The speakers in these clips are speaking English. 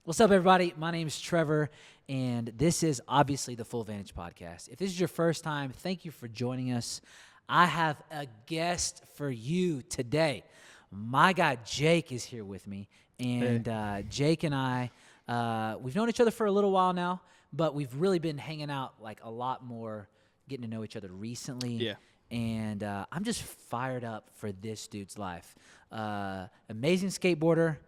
What's up, everybody? My name is Trevor, and this is obviously the Full Vantage podcast. If this is your first time, thank you for joining us. I have a guest for you today. My guy Jake is here with me, and Jake and I, we've known each other for a little while now, but we've really been hanging out like a lot more, getting to know each other recently. Yeah. And I'm just fired up for this dude's life. Amazing skateboarder.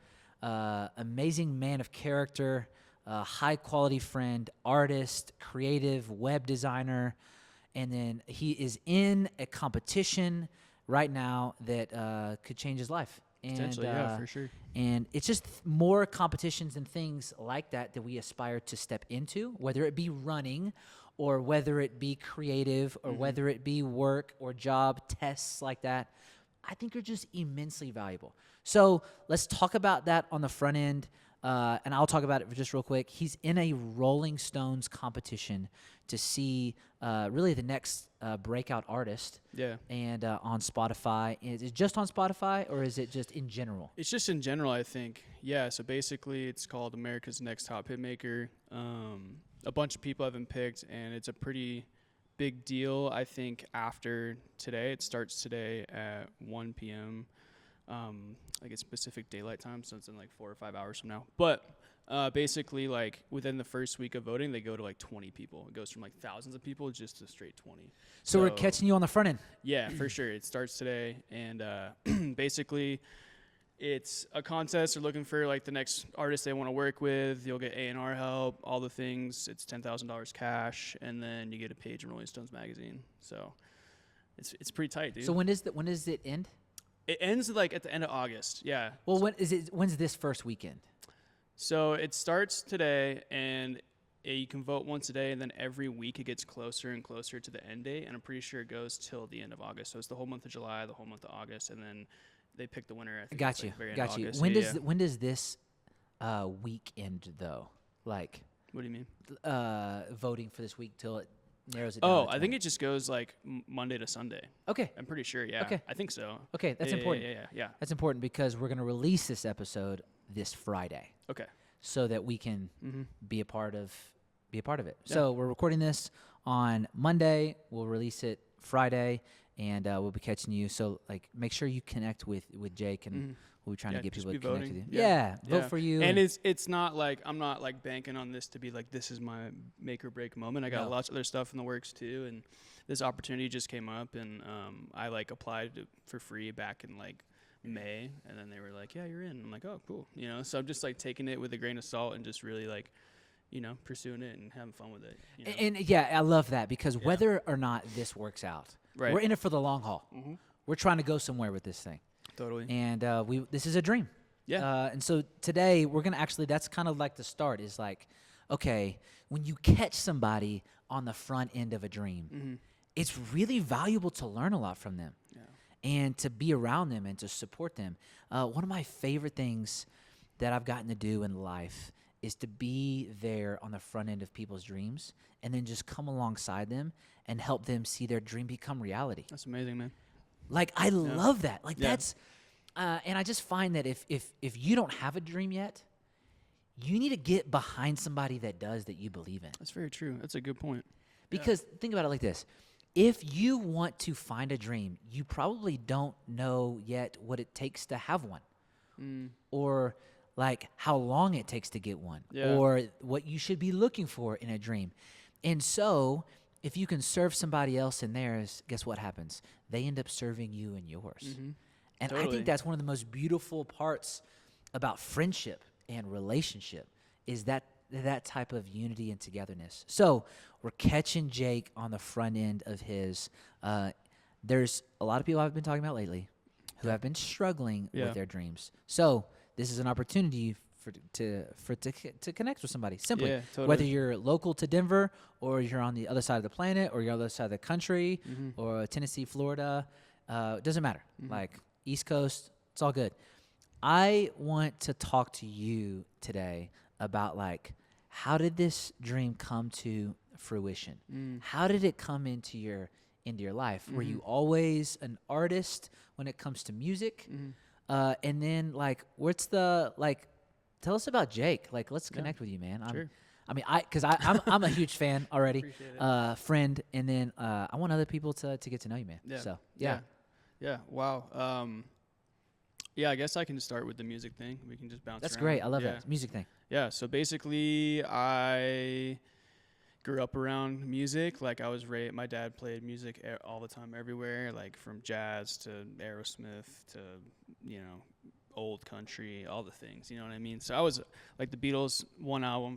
Amazing man of character, high quality friend, artist, creative, web designer, and then he is in a competition right now that could change his life. And, Potentially, yeah, for sure. And it's just more competitions and things like that we aspire to step into, whether it be running or whether it be creative or whether it be work or job tests like that. I think are just immensely valuable. So let's talk about that on the front end, and I'll talk about it just real quick. He's in a Rolling Stones competition to see really the next breakout artist. Yeah. And on Spotify. Is it just on Spotify, or is it just in general? It's just in general, I think. Yeah, so basically it's called America's Next Top Hitmaker. A bunch of people have been picked, and it's a pretty big deal, I think, after today. It starts today at 1 p.m. Like it's Pacific Daylight Time, so it's in like 4 or 5 hours from now. But basically, like within the first week of voting, they go to like 20 people. It goes from like thousands of people just to straight 20. So we're catching you on the front end. Yeah, for sure. It starts today, and basically it's a contest. They're looking for like the next artist they want to work with. You'll get A&R help, all the things. It's $10,000 cash, and then you get a page in Rolling Stones magazine. So it's pretty tight, dude. So when does it end? It ends like at the end of August. Yeah. Well, when's this first weekend? So it starts today, and you can vote once a day, and then every week it gets closer and closer to the end date, and I'm pretty sure it goes till the end of August. So it's the whole month of July, the whole month of August, and then they pick the winner. I think Got you. like very end Got of you. August. When does this week end though? Like, What do you mean? voting for this week till it narrows it down. Oh, to I think 20. it just goes like Monday to Sunday. Okay. I'm pretty sure. Yeah. Okay. I think so. Okay, that's Yeah, important. Yeah. That's important because we're going to release this episode this Friday Okay. so that we can Mm-hmm. be a part of it. Yeah. So we're recording this on Monday. We'll release it Friday, and we'll be catching you. So like, make sure you connect with Jake, and we'll be trying to get just people to be connect voting. with you. Yeah, vote for you. And it's not like I'm not like banking on this to be like this is my make or break moment. I got No. lots of other stuff in the works too, and this opportunity just came up, and I like applied for free back in like May, and then they were like, yeah, you're in. I'm like, oh, cool. So I'm just like taking it with a grain of salt and just really like pursuing it and having fun with it. And yeah, I love that because whether or not this works out, Right. we're in it for the long haul. Mm-hmm. We're trying to go somewhere with this thing. Totally. And this is a dream. Yeah. And so today we're going to actually, that's kind of like the start is like, okay, when you catch somebody on the front end of a dream, it's really valuable to learn a lot from them and to be around them and to support them. One of my favorite things that I've gotten to do in life is to be there on the front end of people's dreams and then just come alongside them and help them see their dream become reality. That's amazing, man. Like, I love that. Like, Yeah. that's, and I just find that if you don't have a dream yet, you need to get behind somebody that does, that you believe in. That's very true. That's a good point. Because think about it like this. If you want to find a dream, you probably don't know yet what it takes to have one. Or like how long it takes to get one, or what you should be looking for in a dream. And so if you can serve somebody else in theirs, guess what happens? They end up serving you in yours. And I Totally. think that's one of the most beautiful parts about friendship and relationship is that type of unity and togetherness. So we're catching Jake on the front end of his. There's a lot of people I've been talking about lately who have been struggling with their dreams. So this is an opportunity to connect with somebody. Simply, Yeah, totally. whether you're local to Denver or you're on the other side of the planet or you're on the other side of the country or Tennessee, Florida, it doesn't matter. Like East Coast, it's all good. I want to talk to you today about like, how did this dream come to fruition? How did it come into your life? Were you always an artist when it comes to music? And then like, what's the like tell us about Jake. Like, let's Yeah. connect with you, man. Sure. I'm a huge fan already, Appreciate it. friend, and then I want other people to get to know you, man. Yeah. So yeah, Yeah. Wow. Yeah, I guess I can start with the music thing. We can just bounce that's around. great. I love Yeah. that music thing. Yeah. So basically, I grew up around music. Like I was my dad played music all the time, everywhere, like from jazz to Aerosmith to, you know, old country, all the things, you know what I mean? So I was like the Beatles,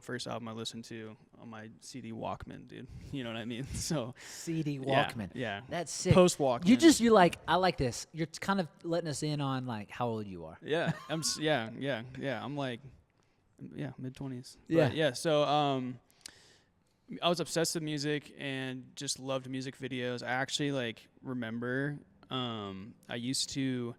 first album I listened to on my CD Walkman, dude. You know what I mean? So CD Walkman. Yeah. That's sick. Post Walkman. You're like, I like this. You're kind of letting us in on like how old you are. Yeah. I'm like, mid-20s. Yeah. But yeah. So I was obsessed with music and just loved music videos. I actually like remember I used to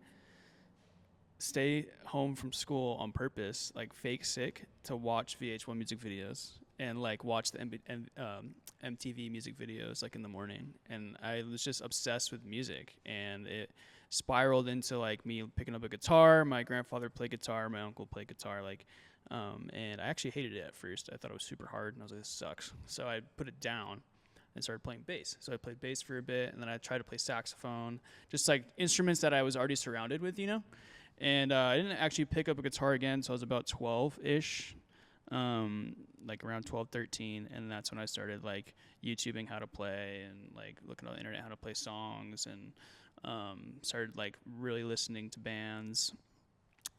stay home from school on purpose, like fake sick, to watch VH1 music videos and like watch the MTV music videos like in the morning. And I was just obsessed with music, and it spiraled into like me picking up a guitar. My grandfather played guitar, my uncle played guitar, like and I actually hated it at first. I thought it was super hard, and I was like, this sucks. So I put it down and started playing bass. So I played bass for a bit, and then I tried to play saxophone, just like instruments that I was already surrounded with, you know? And I didn't actually pick up a guitar again until I was about 12-ish, like around 12, 13. And that's when I started like YouTubing how to play and like looking on the internet how to play songs, and started like really listening to bands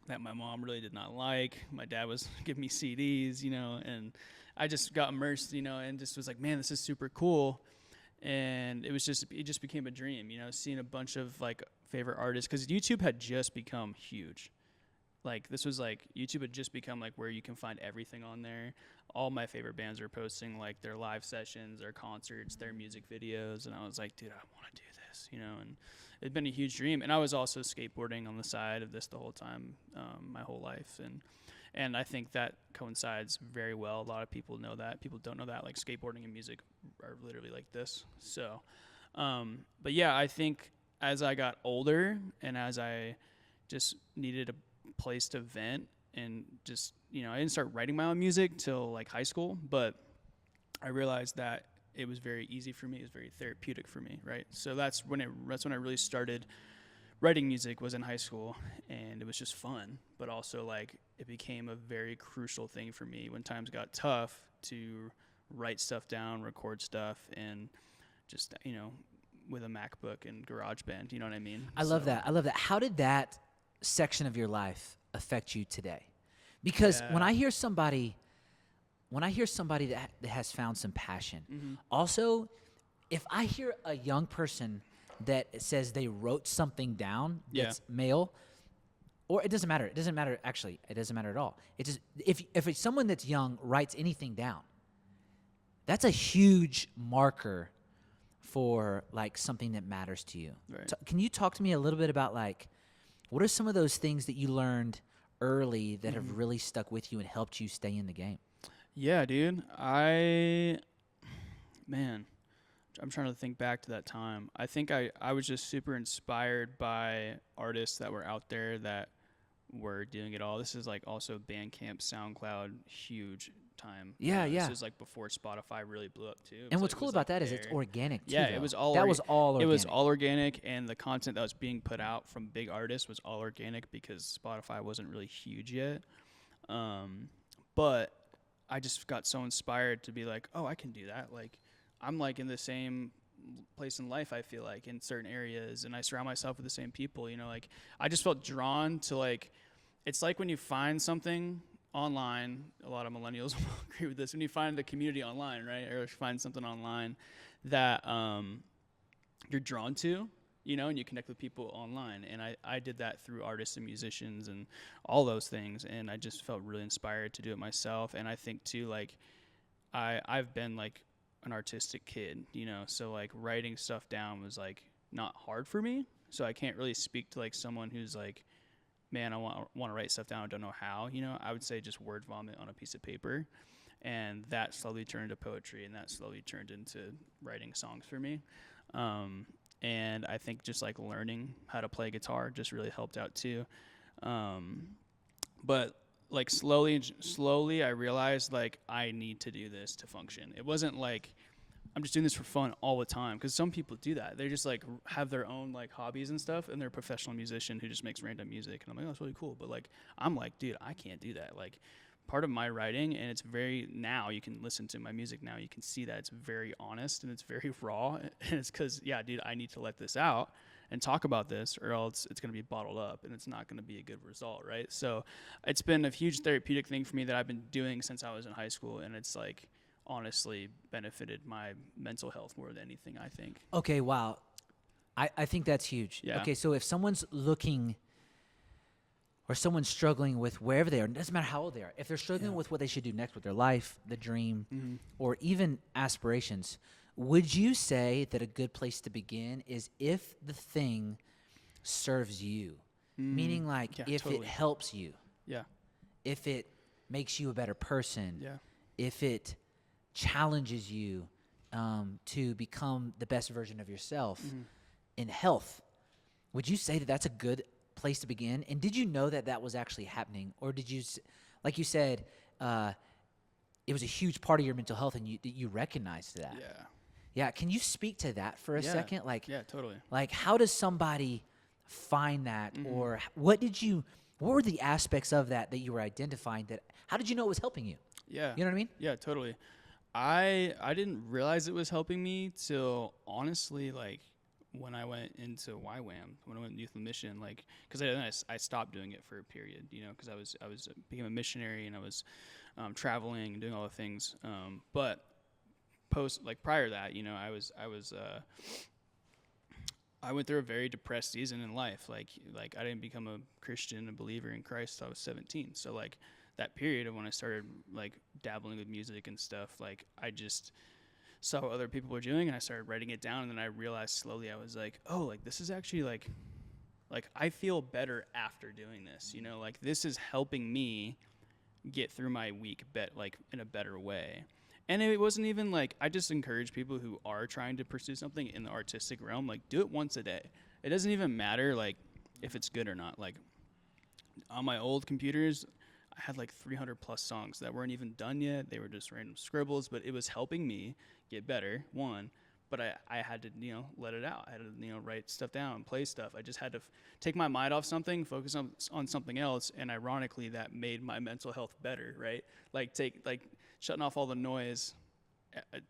that my mom really did not like. My dad was giving me CDs, you know, and I just got immersed, you know, and just was like, man, this is super cool. And it just became a dream, you know, seeing a bunch of like favorite artists, because YouTube had just become huge. Like this was like YouTube had just become like where you can find everything on there. All my favorite bands are posting like their live sessions, their concerts, their music videos, and I was like, dude, I want to do this, you know. And it'd been a huge dream. And I was also skateboarding on the side of this the whole time, my whole life, and I think that coincides very well. A lot of people know that. People don't know that. Like skateboarding and music are literally like this. So, but yeah, I think as I got older and as I just needed a place to vent and just, you know, I didn't start writing my own music till like high school, but I realized that it was very easy for me. It was very therapeutic for me, right? So that's when I really started writing music, was in high school, and it was just fun, but also like it became a very crucial thing for me when times got tough to write stuff down, record stuff, and just, you know, with a MacBook and GarageBand, you know what I mean? I love that. How did that section of your life affect you today? Because when I hear somebody that has found some passion, also, if I hear a young person that says they wrote something down that's male, or it doesn't matter. It doesn't matter. Actually, it doesn't matter at all. It just if it's someone that's young writes anything down, that's a huge marker for like something that matters to you. Right. So can you talk to me a little bit about like what are some of those things that you learned early that have really stuck with you and helped you stay in the game? Yeah, dude. I'm trying to think back to that time. I think I was just super inspired by artists that were out there that were doing it all. This is like also Bandcamp, SoundCloud, huge time. Yeah. This is like before Spotify really blew up too. And what's cool about that is it's organic too. Yeah, though. it was all that was all organic. It was all organic, and the content that was being put out from big artists was all organic because Spotify wasn't really huge yet. But I just got so inspired to be like, oh, I can do that. Like, I'm like in the same place in life, I feel like, in certain areas, and I surround myself with the same people, you know, like I just felt drawn to like, it's like when you find something online, a lot of millennials will agree with this, when you find the community online, right, or find something online that you're drawn to, you know, and you connect with people online, and I did that through artists and musicians and all those things, and I just felt really inspired to do it myself. And I think too, like I've been like an artistic kid, you know, so like writing stuff down was like not hard for me. So I can't really speak to like someone who's like, man, I want to write stuff down, I don't know how, you know. I would say just word vomit on a piece of paper, and that slowly turned into poetry, and that slowly turned into writing songs for me. And I think just like learning how to play guitar just really helped out too. But like slowly I realized like I need to do this to function. It wasn't like I'm just doing this for fun all the time, because some people do that. They just like have their own like hobbies and stuff, and they're a professional musician who just makes random music, and I'm like, oh, that's really cool. But like I'm like, dude, I can't do that. Like part of my writing, and it's very, now you can listen to my music now, you can see that it's very honest and it's very raw, and it's because, yeah, dude, I need to let this out and talk about this, or else it's going to be bottled up and it's not going to be a good result, right? So it's been a huge therapeutic thing for me that I've been doing since I was in high school, and it's like honestly benefited my mental health more than anything, I think. Okay, wow. I think that's huge. Yeah. Okay, so if someone's looking or someone's struggling with wherever they are, it doesn't matter how old they are, if they're struggling with what they should do next with their life, the dream, or even aspirations, would you say that a good place to begin is if the thing serves you? Meaning like if totally. it helps you, Yeah. if it makes you a better person, Yeah. if it challenges you to become the best version of yourself in health, would you say that that's a good place to begin? And did you know that that was actually happening? Or did you, like you said, it was a huge part of your mental health, and you recognized that? Yeah. Yeah, can you speak to that for a second? Like, yeah, totally. Like, how does somebody find that, or what were the aspects of that you were identifying that, how did you know it was helping you? Yeah. You know what I mean? Yeah, totally. I didn't realize it was helping me till honestly, like when I went into YWAM, when I went youth and mission, like, because I stopped doing it for a period, you know, because I was became a missionary, and I was traveling and doing all the things. But prior to that, you know, I went through a very depressed season in life. Like I didn't become a Christian, a believer in Christ till I was 17. So like that period of when I started like dabbling with music and stuff, like I just saw what other people were doing, and I started writing it down, and then I realized slowly, I was like, oh, like this is actually like I feel better after doing this, you know, like this is helping me get through my week like in a better way. And it wasn't even like, I just encourage people who are trying to pursue something in the artistic realm, like do it once a day. It doesn't even matter like if it's good or not. Like on my old computers, I had like 300 plus songs that weren't even done yet. They were just random scribbles, but it was helping me get better, one. But I had to, you know, let it out. I had to, you know, write stuff down, play stuff. I just had to take my mind off something, focus on something else. And ironically, that made my mental health better, right? Like shutting off all the noise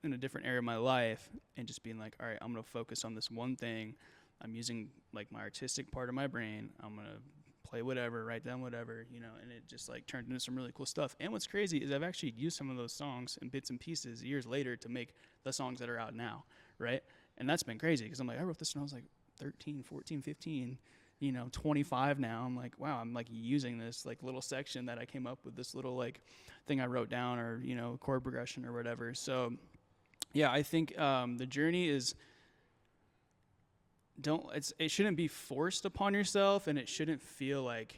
in a different area of my life and just being like, all right, I'm going to focus on this one thing. I'm using like my artistic part of my brain. I'm going to play whatever, write down whatever, you know, and it just like turned into some really cool stuff. And what's crazy is I've actually used some of those songs and bits and pieces years later to make the songs that are out now, right? And that's been crazy because I'm like, I wrote this when I was like 13, 14, 15, you know, 25 now. I'm like, wow, I'm like using this like little section that I came up with, this little like thing I wrote down, or, you know, chord progression or whatever. So yeah, I think the journey is, it shouldn't be forced upon yourself, and it shouldn't feel like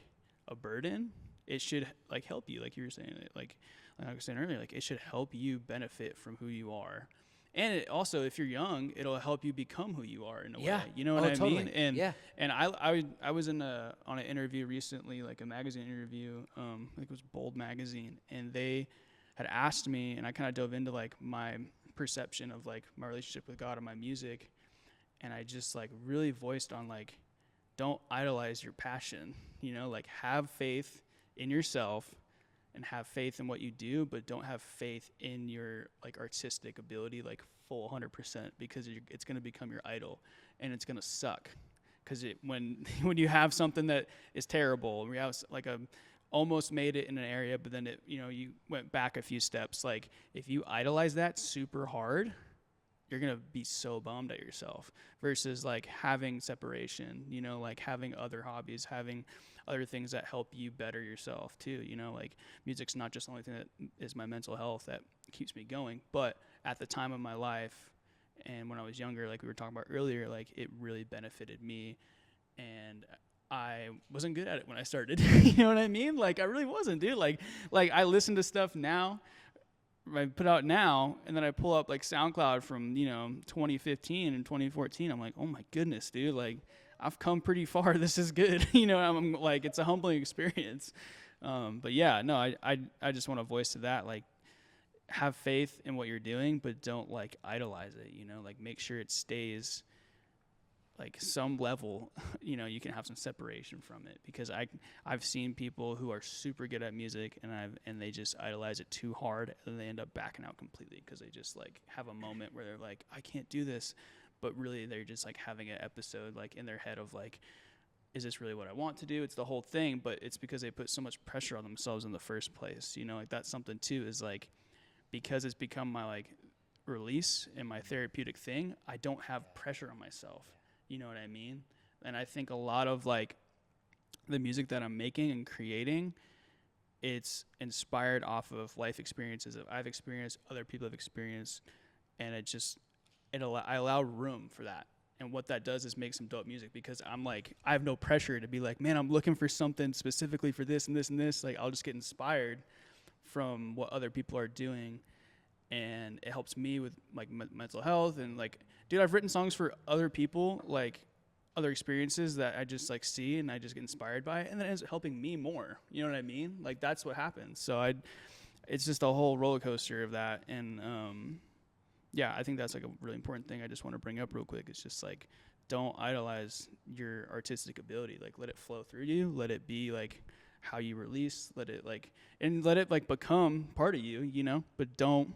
a burden. It should like help you, like you were saying, like I was saying earlier, like it should help you benefit from who you are. And it also, if you're young, it'll help you become who you are in a way. You know what I totally. mean? And I was on an interview recently, like a magazine interview, I think it was Bold magazine, and they had asked me, and I kind of dove into like my perception of like my relationship with God and my music. And I just like really voiced on like, don't idolize your passion, you know, like have faith in yourself and have faith in what you do, but don't have faith in your like artistic ability, like full 100%, because it's going to become your idol, and it's going to suck. Cause when you have something that is terrible, we have like almost made it in an area, but then you went back a few steps. Like if you idolize that super hard, you're going to be so bummed at yourself, versus like having separation, you know, like having other hobbies, having other things that help you better yourself too. You know, like music's not just the only thing that is my mental health that keeps me going, but at the time of my life and when I was younger, like we were talking about earlier, like it really benefited me, and I wasn't good at it when I started. You know what I mean? Like I really wasn't, dude. Like I listen to stuff now, I put out now, and then I pull up like SoundCloud from, you know, 2015 and 2014. I'm like, oh my goodness, dude, like I've come pretty far. This is good. You know, I'm like, it's a humbling experience. But yeah, no, I just want to voice to that, like, have faith in what you're doing, but don't like idolize it, you know, like make sure it stays like some level, you know, you can have some separation from it, because I've seen people who are super good at music and they just idolize it too hard, and they end up backing out completely because they just like have a moment where they're like, I can't do this, but really they're just like having an episode like in their head of like, is this really what I want to do? It's the whole thing, but it's because they put so much pressure on themselves in the first place, you know, like that's something too, is like, because it's become my like release and my therapeutic thing, I don't have pressure on myself. You know what I mean? And I think a lot of like the music that I'm making and creating, it's inspired off of life experiences that I've experienced, other people have experienced, and I allow room for that. And what that does is make some dope music, because I'm like, I have no pressure to be like, man, I'm looking for something specifically for this and this and this. Like, I'll just get inspired from what other people are doing, and it helps me with like mental health. And like, dude, I've written songs for other people, like other experiences that I just like see and I just get inspired by it, and then it ends up helping me more. You know what I mean? Like, that's what happens. So it's just a whole roller coaster of that. And yeah, I think that's like a really important thing I just want to bring up real quick. It's just like, don't idolize your artistic ability. Like, let it flow through you. Let it be like how you release. Let it like become part of you, you know, but don't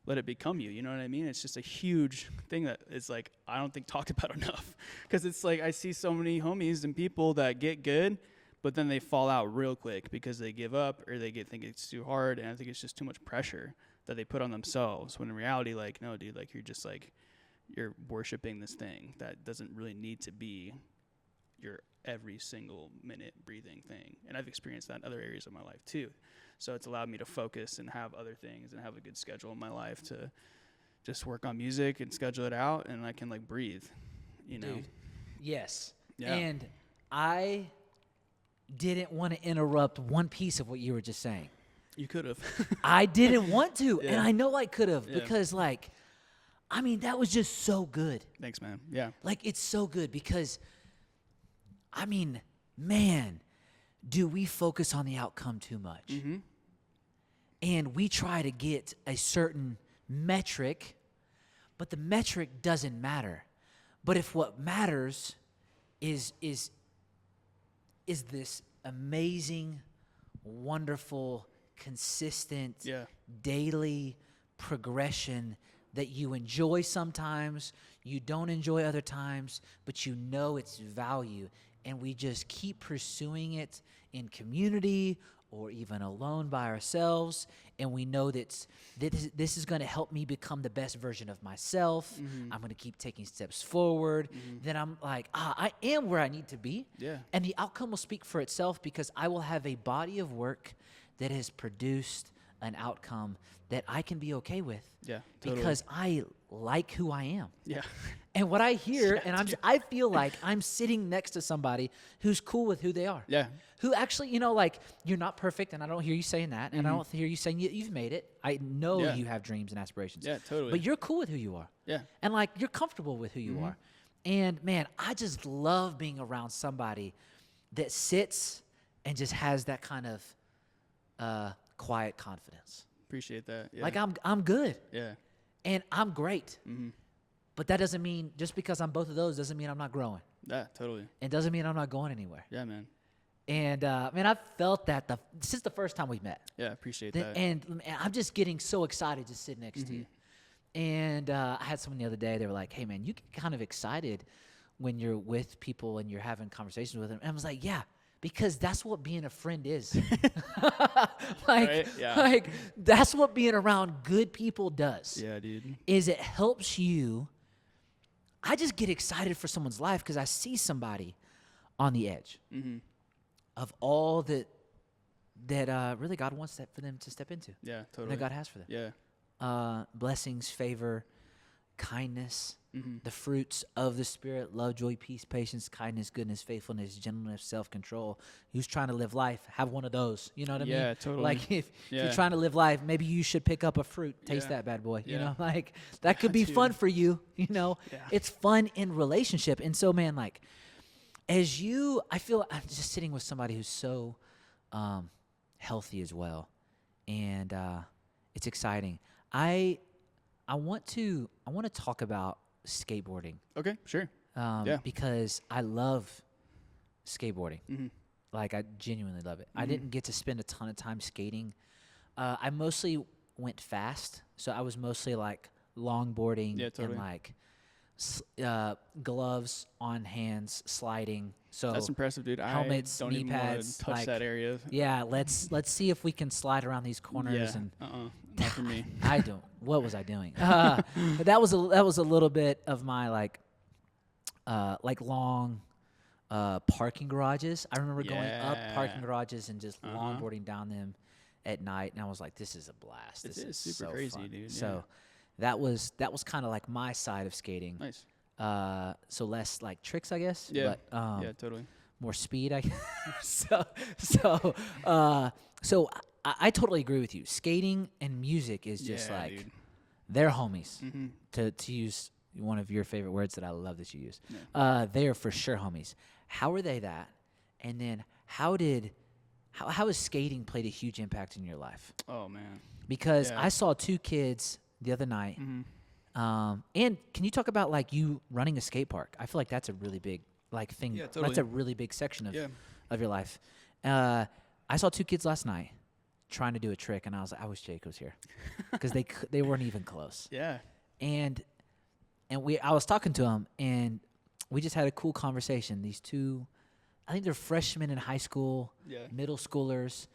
let it become you. You know what I mean? It's just a huge thing that is like, I don't think talked about enough, because it's like, I see so many homies and people that get good, but then they fall out real quick because they give up, or they think it's too hard. And I think it's just too much pressure that they put on themselves, when in reality, like, no, dude, like, you're worshiping this thing that doesn't really need to be your every single minute breathing thing. And I've experienced that in other areas of my life too. So it's allowed me to focus and have other things and have a good schedule in my life to just work on music and schedule it out, and I can like breathe, you know? Dude, yes. Yeah. And I didn't want to interrupt one piece of what you were just saying. You could have. I didn't want to, Yeah. and I know I could have, Yeah. because like, I mean, that was just so good. Thanks, man. Yeah. Like, it's so good because, I mean, man, do we focus on the outcome too much? Mm-hmm. And we try to get a certain metric, but the metric doesn't matter. But if what matters is this amazing, wonderful, consistent, Yeah. daily progression that you enjoy sometimes, you don't enjoy other times, but you know its value, and we just keep pursuing it in community or even alone by ourselves, and we know that this is going to help me become the best version of myself. Mm-hmm. I'm going to keep taking steps forward. Then I'm like, I am where I need to be. Yeah. And the outcome will speak for itself, because I will have a body of work that has produced an outcome that I can be okay with. Yeah. Totally. Because I like who I am. Yeah. And what I hear, Yeah, and dude. I feel like I'm sitting next to somebody who's cool with who they are. Yeah. Who actually, you know, like, you're not perfect, and I don't hear you saying that, and I don't hear you saying you've made it. I know Yeah. you have dreams and aspirations. Yeah, totally. But you're cool with who you are. Yeah. And, like, you're comfortable with who you are. And, man, I just love being around somebody that sits and just has that kind of quiet confidence. Appreciate that. Yeah. Like, I'm good, Yeah. and I'm great. Mm-hmm. But that doesn't mean, just because I'm both of those doesn't mean I'm not growing. Yeah, totally. It doesn't mean I'm not going anywhere. Yeah, man. And, man, I've felt that since the first time we met. Yeah, appreciate that. And I'm just getting so excited to sit next to you. And I had someone the other day, they were like, hey, man, you get kind of excited when you're with people and you're having conversations with them. And I was like, yeah, because that's what being a friend is. like, Right? Yeah. like, that's what being around good people does. Yeah, dude. Is it helps you. I just get excited for someone's life because I see somebody on the edge of all that really God wants that for them to step into. Yeah, And totally. that God has for them. Yeah. Blessings, favor, kindness, the fruits of the Spirit, love, joy, peace, patience, kindness, goodness, faithfulness, gentleness, self-control. Who's trying to live life, have one of those. You know what I mean? Yeah, totally. Like, if Yeah. you're trying to live life, maybe you should pick up a fruit, taste Yeah. that bad boy. You Yeah. know, like, that could be Dude. fun for you, you know? Yeah. It's fun in relationship. And so, man, like, I feel I'm just sitting with somebody who's so healthy as well, and it's exciting. I want to talk about skateboarding Okay, sure. Yeah. because I love skateboarding. Mm-hmm. Like, I genuinely love it. I didn't get to spend a ton of time skating. I mostly went fast, so I was mostly like longboarding Yeah, totally. and like gloves on hands, sliding. So That's impressive, dude. helmets, I don't knee even want pads, to touch like, that area. yeah, let's see if we can slide around these corners. Yeah. And Not for me. I don't. What was I doing? But that was a little bit of my like long parking garages. I remember going up parking Yeah. garages and just Uh-huh. longboarding down them at night, and I was like, "This is a blast. It This is is super so crazy, fun." dude, So that was kind of like my side of skating. Nice. So less like tricks, I guess. Yeah. But Yeah, totally. more speed, I guess. So I totally agree with you. Skating and music is just Yeah, like dude. they're homies. Mm-hmm. To use one of your favorite words that I love that you use. Yeah. They are for sure homies. How are they that? And then how has skating played a huge impact in your life? Oh man. Because Yeah. I saw two kids the other night. Mm-hmm. And can you talk about like you running a skate park? I feel like that's a really big like thing. Yeah, That's totally. a really big section of Yeah. of your life. I saw two kids last night trying to do a trick, and I was like, I wish Jake was here because they weren't even close. Yeah. And I was talking to them, and we just had a cool conversation. These two, I think they're freshmen in high school, Yeah. middle schoolers,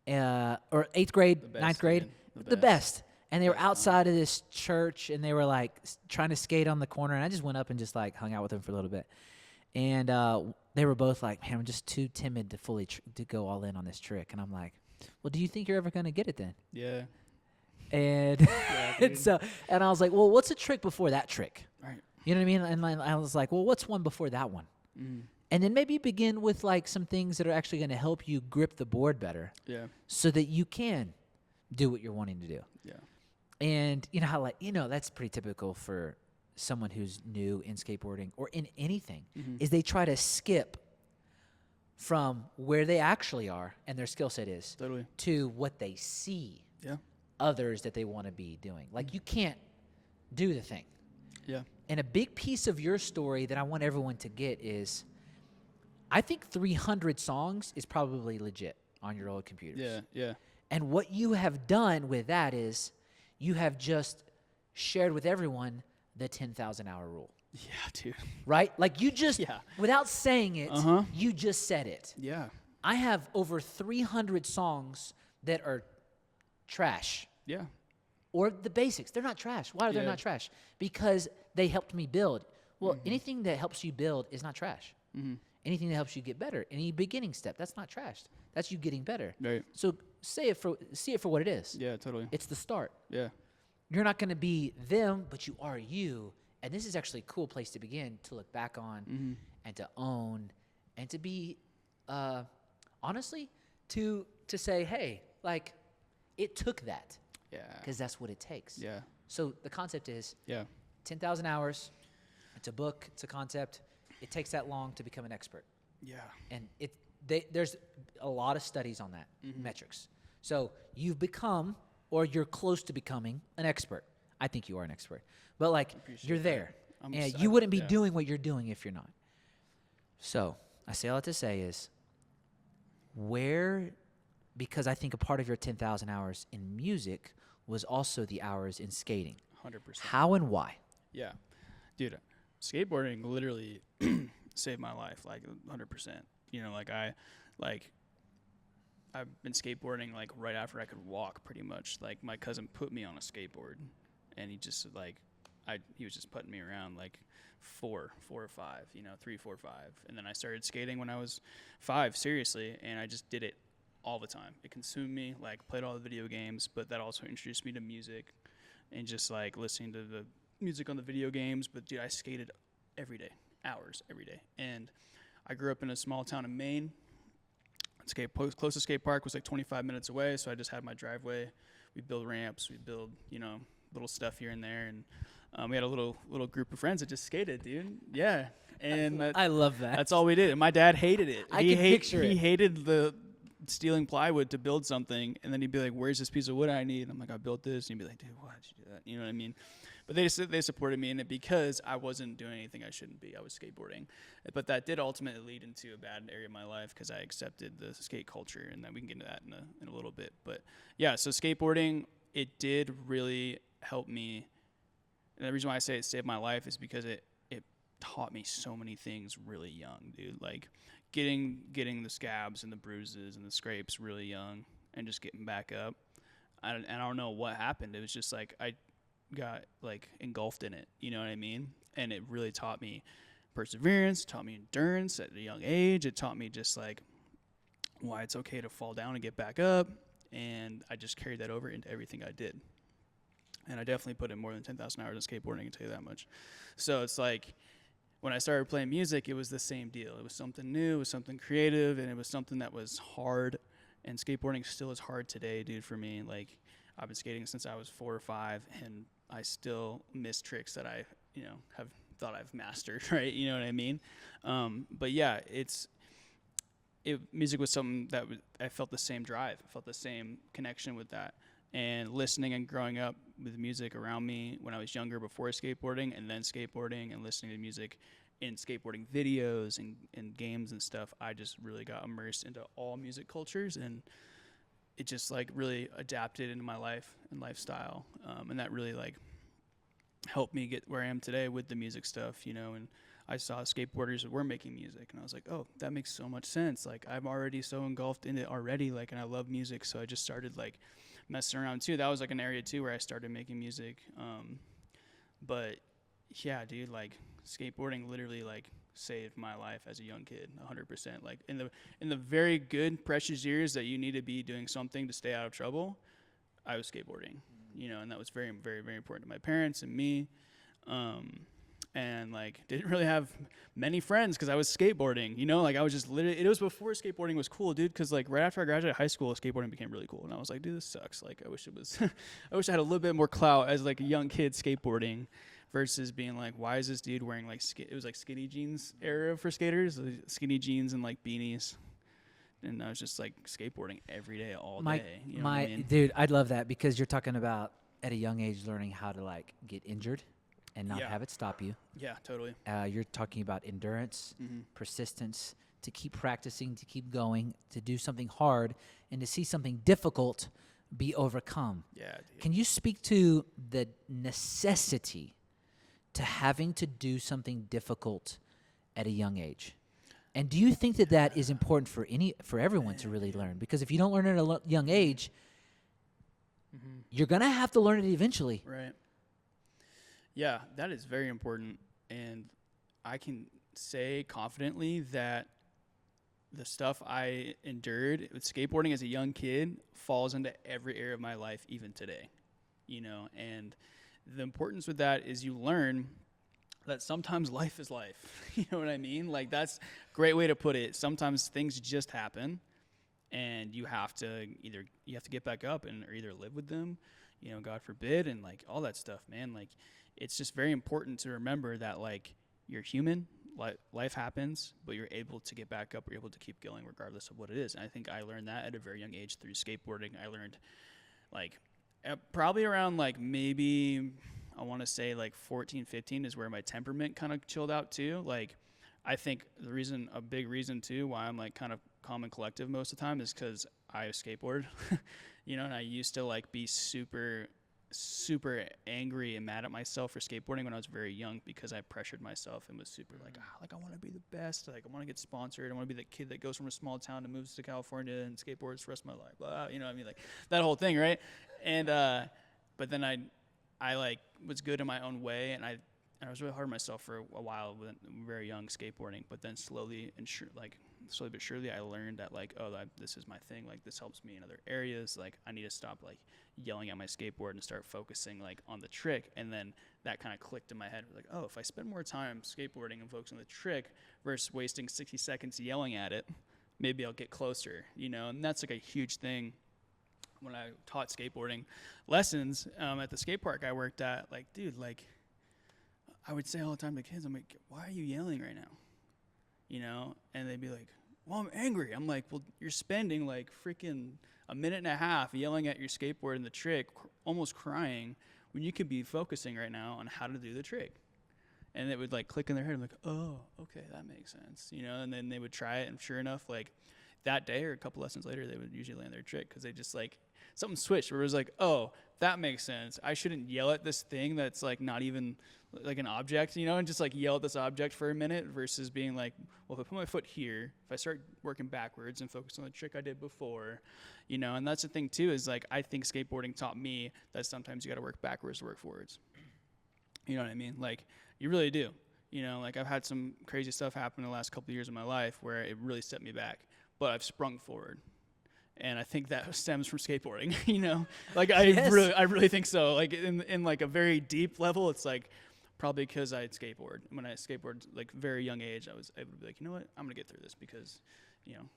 or 8th grade, The best, ninth grade, man. the best. And they were Best time. outside of this church, and they were like trying to skate on the corner. And I just went up and just like hung out with them for a little bit. And they were both like, "Man, I'm just too timid to fully to go all in on this trick." And I'm like, "Well, do you think you're ever gonna get it then?" Yeah. And Yeah, and dude. so and I was like, "Well, what's a trick before that trick?" Right. You know what I mean? And I was like, "Well, what's one before that one?" Mm. And then maybe begin with like some things that are actually going to help you grip the board better, Yeah. so that you can do what you're wanting to do. Yeah. And you know how that's pretty typical for someone who's new in skateboarding or in anything, Mhm. is they try to skip from where they actually are and their skill set is Totally. to what they see Yeah. others that they want to be doing. Like, you can't do the thing. Yeah. And a big piece of your story that I want everyone to get is, I think 300 songs is probably legit on your old computers. Yeah. Yeah. And what you have done with that is you have just shared with everyone the 10,000 hour rule, Yeah, dude. right? Like, you just, Yeah. without saying it, Uh-huh. you just said it. Yeah. I have over 300 songs that are trash, Yeah. or the basics. They're not trash. Why are they Yeah. not trash? Because they helped me build. Well, anything that helps you build is not trash. Mm-hmm. Anything that helps you get better, any beginning step, that's not trash. That's you getting better. Right. So see it for what it is. Yeah, totally. It's the start. Yeah. You're not going to be them, but you are you. And this is actually a cool place to begin, to look back on Mm-hmm. and to own and to be, honestly, to say, hey, like, it took that, Yeah. because that's what it takes. Yeah. So the concept is Yeah. 10,000 hours. It's a book. It's a concept. It takes that long to become an expert. Yeah. And there's a lot of studies on that, metrics. So you've become, or you're close to becoming, an expert. I think you are an expert. But like, Appreciate you're that. there. I'm And excited, you wouldn't be yeah. doing what you're doing if you're not. So I say all that to say is, because I think a part of your 10,000 hours in music was also the hours in skating. 100%. How and why? Yeah. Dude, skateboarding literally saved my life, like 100%. You know, I've been skateboarding like right after I could walk, pretty much. Like, my cousin put me on a skateboard, and he just he was just putting me around like four or five, 3, 4, 5. And then I started skating when I was 5, seriously, and I just did it all the time. It consumed me, like, played all the video games, but that also introduced me to music and just like listening to the music on the video games. But dude, I skated every day, hours every day. And I grew up in a small town in Maine. Closest skate park was like 25 minutes away, so I just had my driveway. We build ramps, we build, little stuff here and there, and we had a little group of friends that just skated, dude. Yeah, and I love that. that's all we did. And my dad hated it. I can picture it. He hated the stealing plywood to build something, and then he'd be like, "Where's this piece of wood I need?" And I'm like, "I built this," and he'd be like, "Dude, why did you do that?" You know what I mean? But they supported me in it because I wasn't doing anything I shouldn't be. I was skateboarding, but that did ultimately lead into a bad area of my life because I accepted the skate culture, and then we can get into that in a little bit. But yeah, so skateboarding, it did really help me, and the reason why I say it saved my life is because it taught me so many things really young, dude. Like getting the scabs and the bruises and the scrapes really young, and just getting back up. I don't know what happened. It was just like I got like engulfed in it, you know what I mean? And it really taught me perseverance, taught me endurance at a young age. It taught me just like why it's okay to fall down and get back up, and I just carried that over into everything I did. And I definitely put in more than 10,000 hours in skateboarding, I can tell you that much. So it's like when I started playing music, it was the same deal. It was something new, it was something creative, and it was something that was hard. And skateboarding still is hard today, dude, for me. Like I've been skating since I was 4 or 5, and I still miss tricks that I, have thought I've mastered, right? You know what I mean? But yeah, music was something that I felt the same drive. I felt the same connection with that. And listening and growing up with music around me when I was younger before skateboarding, and then skateboarding and listening to music in skateboarding videos and games and stuff, I just really got immersed into all music cultures, and it just like really adapted into my life and lifestyle. And that really like helped me get where I am today with the music stuff, and I saw skateboarders that were making music, and I was like, oh, that makes so much sense. Like I'm already so engulfed in it already, like, and I love music. So I just started like messing around too. That was like an area too where I started making music. But yeah, dude, like skateboarding literally like saved my life as a young kid, 100%. Like in the very good precious years that you need to be doing something to stay out of trouble, I was skateboarding, and that was very, very, very important to my parents and me. And like didn't really have many friends because I was skateboarding, like I was just literally, it was before skateboarding was cool, dude, because like right after I graduated high school, skateboarding became really cool, and I was like, dude, this sucks. Like I wish it was I wish I had a little bit more clout as like a young kid skateboarding versus being like, why is this dude wearing like it was like skinny jeans era for skaters, like skinny jeans and like beanies, and I was just like skateboarding every day all day, you know what I mean? Dude, I'd love that because you're talking about at a young age learning how to like get injured and not have it stop you. Yeah, totally. You're talking about endurance, persistence, to keep practicing, to keep going, to do something hard, and to see something difficult be overcome. Yeah, dude. Can you speak to the necessity to having to do something difficult at a young age? And do you think that that is important for everyone to really learn? Because if you don't learn at a young age, you're going to have to learn it eventually. Right. Yeah, that is very important, and I can say confidently that the stuff I endured with skateboarding as a young kid falls into every area of my life even today, and the importance with that is you learn that sometimes life is life. You know what I mean? Like that's a great way to put it. Sometimes things just happen, and you have to get back up or either live with them, God forbid, and like all that stuff, man. Like it's just very important to remember that like you're human, life happens, but you're able to get back up, you're able to keep going regardless of what it is. And I think I learned that at a very young age through skateboarding. I learned like probably around like maybe I want to say like 14, 15 is where my temperament kind of chilled out too. Like I think a big reason too why I'm like kind of calm and collective most of the time is because I skateboard, and I used to like be super angry and mad at myself for skateboarding when I was very young because I pressured myself and was super like I want to be the best, like I want to get sponsored, I want to be the kid that goes from a small town and moves to California and skateboards for the rest of my life, blah, you know what I mean, like that whole thing, right? And but then I like was good in my own way, and I was really hard on myself for a while when very young skateboarding, but then slowly but surely I learned that like, this is my thing, like this helps me in other areas, like I need to stop like yelling at my skateboard and start focusing like on the trick. And then that kind of clicked in my head, like, oh, if I spend more time skateboarding and focusing on the trick versus wasting 60 seconds yelling at it, maybe I'll get closer, and that's like a huge thing. When I taught skateboarding lessons at the skate park I worked at, like, dude, like I would say all the time to kids, I'm like, why are you yelling right now? And they'd be like, well, I'm angry. I'm like, well, you're spending like freaking a minute and a half yelling at your skateboard and the trick, almost crying, when you could be focusing right now on how to do the trick. And it would like click in their head. I'm like, oh, okay, that makes sense, you know. And then they would try it, and sure enough, like that day or a couple lessons later, they would usually land their trick because they just like something switched where it was like, oh, that makes sense. I shouldn't yell at this thing that's like not even like an object, you know, and just like yell at this object for a minute versus being like, well, if I put my foot here, if I start working backwards and focus on the trick I did before, you know. And that's the thing too, is like I think skateboarding taught me that sometimes you got to work backwards to work forwards. You know what I mean? Like, you really do. You know, like I've had some crazy stuff happen in the last couple of years of my life where it really set me back, but I've sprung forward. And I think that stems from skateboarding, you know? Like I really think so. Like in like a very deep level, it's like probably because I skateboard. When I skateboard like very young age, I was able to be like, you know what? I'm going to get through this because, you know,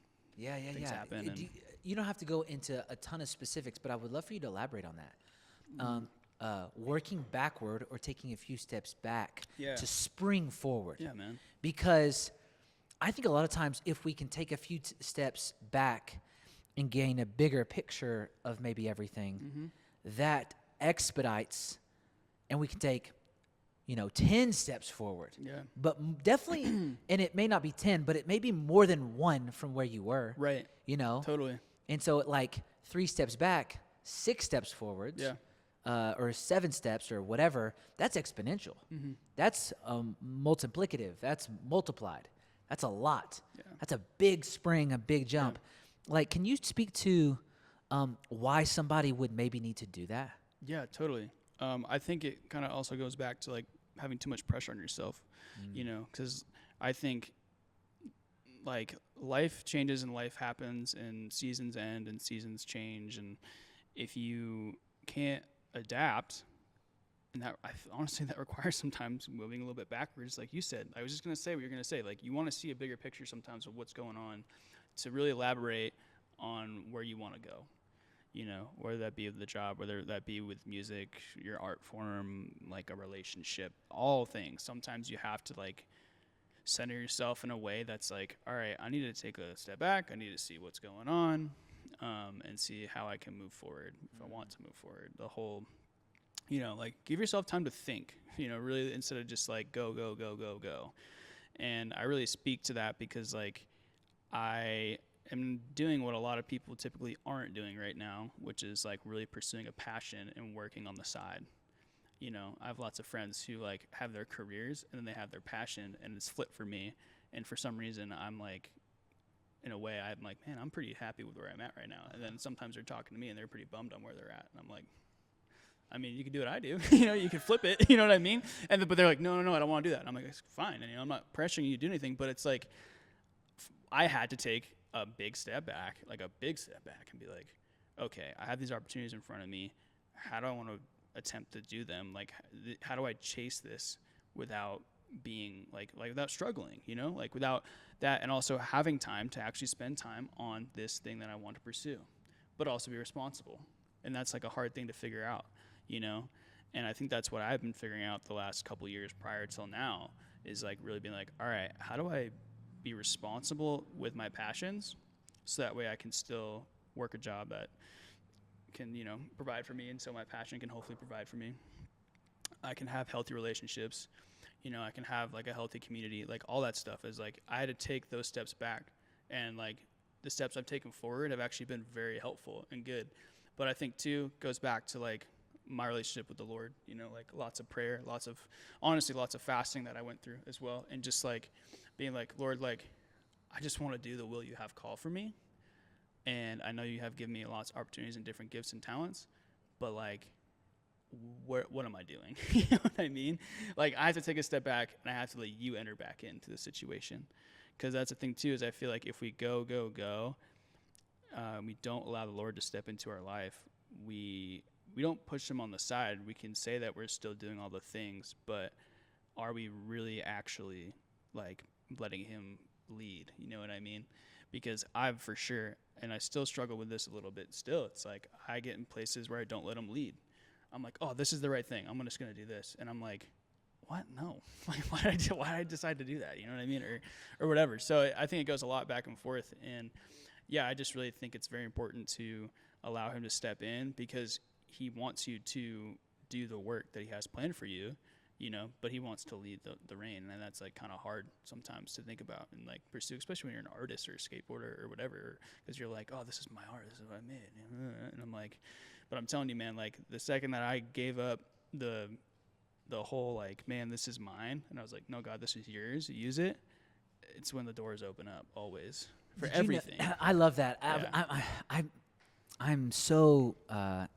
things happen. You don't have to go into a ton of specifics, but I would love for you to elaborate on that. Working backward or taking a few steps back to spring forward. Yeah, man. Because I think a lot of times if we can take a few steps back and gain a bigger picture of maybe everything, that expedites, and we can take, 10 steps forward. Yeah. But definitely, and it may not be 10, but it may be more than one from where you were. Right. Totally. And so like 3 steps back, 6 steps forwards. Yeah. Or 7 steps or whatever, that's exponential. That's multiplicative. That's multiplied. That's a lot. Yeah. That's a big spring, a big jump. Yeah. Like, can you speak to why somebody would maybe need to do that? Yeah, totally. I think it kind of also goes back to like having too much pressure on yourself, you know, because I think like life changes and life happens and seasons end and seasons change. And if you can't adapt, and that honestly that requires sometimes moving a little bit backwards, like you said. I was just going to say what you're going to say. Like, you want to see a bigger picture sometimes of what's going on to really elaborate on where you want to go, you know, whether that be with the job, whether that be with music, your art form, like a relationship, all things. Sometimes you have to like center yourself in a way that's like, all right, I need to take a step back, I need to see what's going on, and see how I can move forward if I want to move forward. The whole, you know, like give yourself time to think, you know, really, instead of just like go, go, go, go, go. And I really speak to that because like I am doing what a lot of people typically aren't doing right now, which is like really pursuing a passion and working on the side. You know, I have lots of friends who like have their careers and then they have their passion, and it's flipped for me. And for some reason I'm like, in a way, I'm like, man, I'm pretty happy with where I'm at right now. And then sometimes they're talking to me and they're pretty bummed on where they're at. And I'm like, I mean, you can do what I do. You know, you can flip it. You know what I mean? But they're like, no, I don't want to do that. And I'm like, it's fine. And, you know, I'm not pressuring you to do anything. But it's like, I had to take a big step back, and be like, okay, I have these opportunities in front of me. How do I want to attempt to do them? Like, how do I chase this without being like without struggling, you know, like without that, and also having time to actually spend time on this thing that I want to pursue, but also be responsible. And that's like a hard thing to figure out, you know. And I think that's what I've been figuring out the last couple of years prior till now, is like really being like, all right, how do I be responsible with my passions so that way I can still work a job that can, you know, provide for me, and so my passion can hopefully provide for me. I can have healthy relationships, you know, I can have like a healthy community, like all that stuff. Is like I had to take those steps back, and like the steps I've taken forward have actually been very helpful and good. But I think too goes back to like my relationship with the Lord, you know, like lots of prayer, lots of fasting that I went through as well, and just like being like, Lord, like I just want to do the will you have called for me, and I know you have given me lots of opportunities and different gifts and talents, but like what am I doing? You know what I mean? Like I have to take a step back, and I have to let you enter back into the situation, because that's the thing too, is I feel like if we go, we don't allow the Lord to step into our life, we don't push him on the side. We can say that we're still doing all the things, but are we really actually like letting him lead? You know what I mean? Because I've for sure, and I still struggle with this a little bit still, it's like I get in places where I don't let him lead. I'm like, oh, this is the right thing, I'm just going to do this. And I'm like, what? No. Like, why did I decide to do that? You know what I mean? Or whatever. So I think it goes a lot back and forth. And yeah, I just really think it's very important to allow him to step in, because he wants you to do the work that he has planned for you, you know, but he wants to lead the reign. And that's like kind of hard sometimes to think about and like pursue, especially when you're an artist or a skateboarder or whatever, because you're like, oh, this is my art, this is what I made. And I'm like, but I'm telling you, man, like the second that I gave up the whole like, man, this is mine, and I was like, no, God, this is yours, use it, it's when the doors open up always for everything. I love that. Yeah. I'm so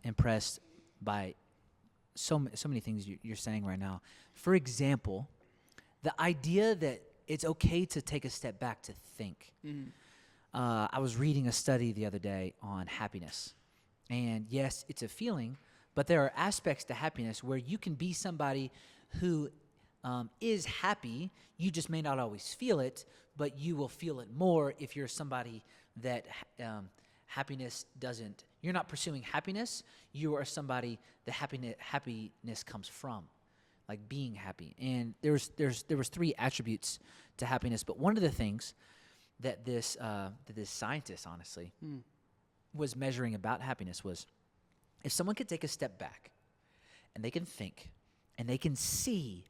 impressed by so many things you're saying right now. For example, the idea that it's okay to take a step back to think. Mm-hmm. I was reading a study the other day on happiness. And yes, it's a feeling, but there are aspects to happiness where you can be somebody who is happy. You just may not always feel it, but you will feel it more if you're somebody that happiness doesn't. You're not pursuing happiness. You are somebody that happiness comes from, like being happy. And there was 3 attributes to happiness, but one of the things that this scientist honestly was measuring about happiness was, if someone could take a step back and they can think and they can see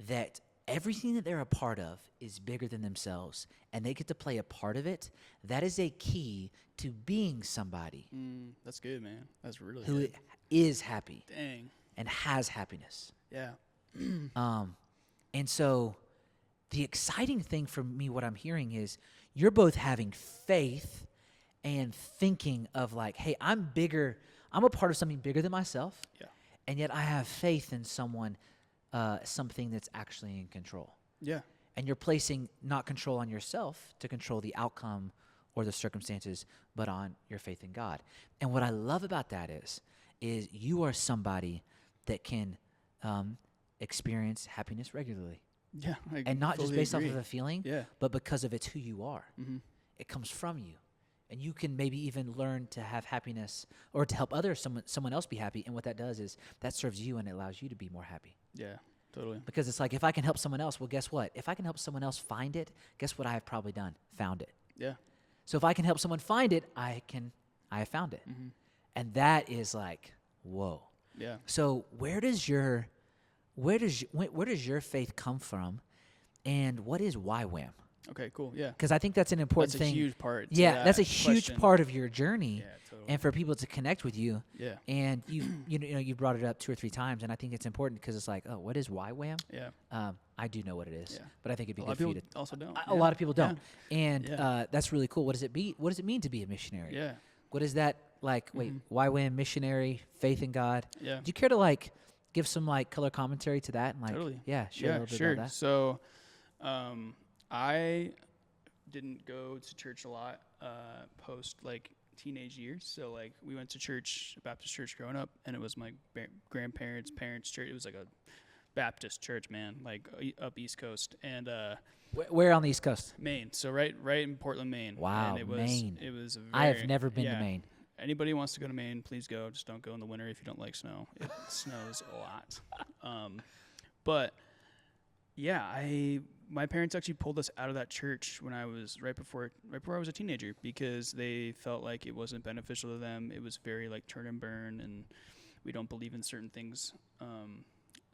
that everything that they're a part of is bigger than themselves and they get to play a part of it, that is a key to being somebody That's good, man. That's really who good. is happy Dang. and has happiness. Yeah. And so the exciting thing for me, what I'm hearing is you're both having faith and thinking of like, hey, I'm bigger. I'm a part of something bigger than myself. Yeah. And yet I have faith in someone, something that's actually in control. Yeah. And you're placing not control on yourself to control the outcome or the circumstances, but on your faith in God. And what I love about that is you are somebody that can experience happiness regularly. Yeah. And not just based off of a feeling, Yeah. but because of it's who you are. Mm-hmm. It comes from you. And you can maybe even learn to have happiness or to help someone else be happy. And what that does is that serves you and it allows you to be more happy. Yeah, totally. Because it's like, if I can help someone else, well, guess what? If I can help someone else find it, guess what I have probably done? Found it. Yeah. So if I can help someone find it, I have found it. Mm-hmm. And that is like, whoa. Yeah. So where does your faith come from, and what is YWAM? Okay, cool. Yeah. Because I think that's an important That's thing. a huge part. to Yeah, that that's a huge question. part of your journey, Yeah, totally. and for people to connect with you. Yeah. And you brought it up 2 or 3 times, and I think it's important because it's like, oh, what is YWAM? Yeah. I do know what it is, Yeah. but I think it'd be A lot good of for you people to. also don't. A lot of people don't, and Yeah. that's really cool. What does it be? What does it mean to be a missionary? Yeah. What is that like? Wait, YWAM, missionary, faith in God. Yeah. Do you care to like give some like color commentary to that? And, like, Totally. Yeah, share a little bit sure. about that. So, I didn't go to church a lot post like teenage years. So like we went to church, Baptist church growing up, and it was my grandparents' parents' church. It was like a Baptist church, man, like up East Coast, and Where on the East Coast? Maine. So right in Portland, Maine. Wow, and it was, Maine. It was. I have never been to Maine. Anybody who wants to go to Maine, please go. Just don't go in the winter if you don't like snow. It snows a lot. But yeah, my parents actually pulled us out of that church when I was right before I was a teenager, because they felt like it wasn't beneficial to them. It was very like turn and burn, and we don't believe in certain things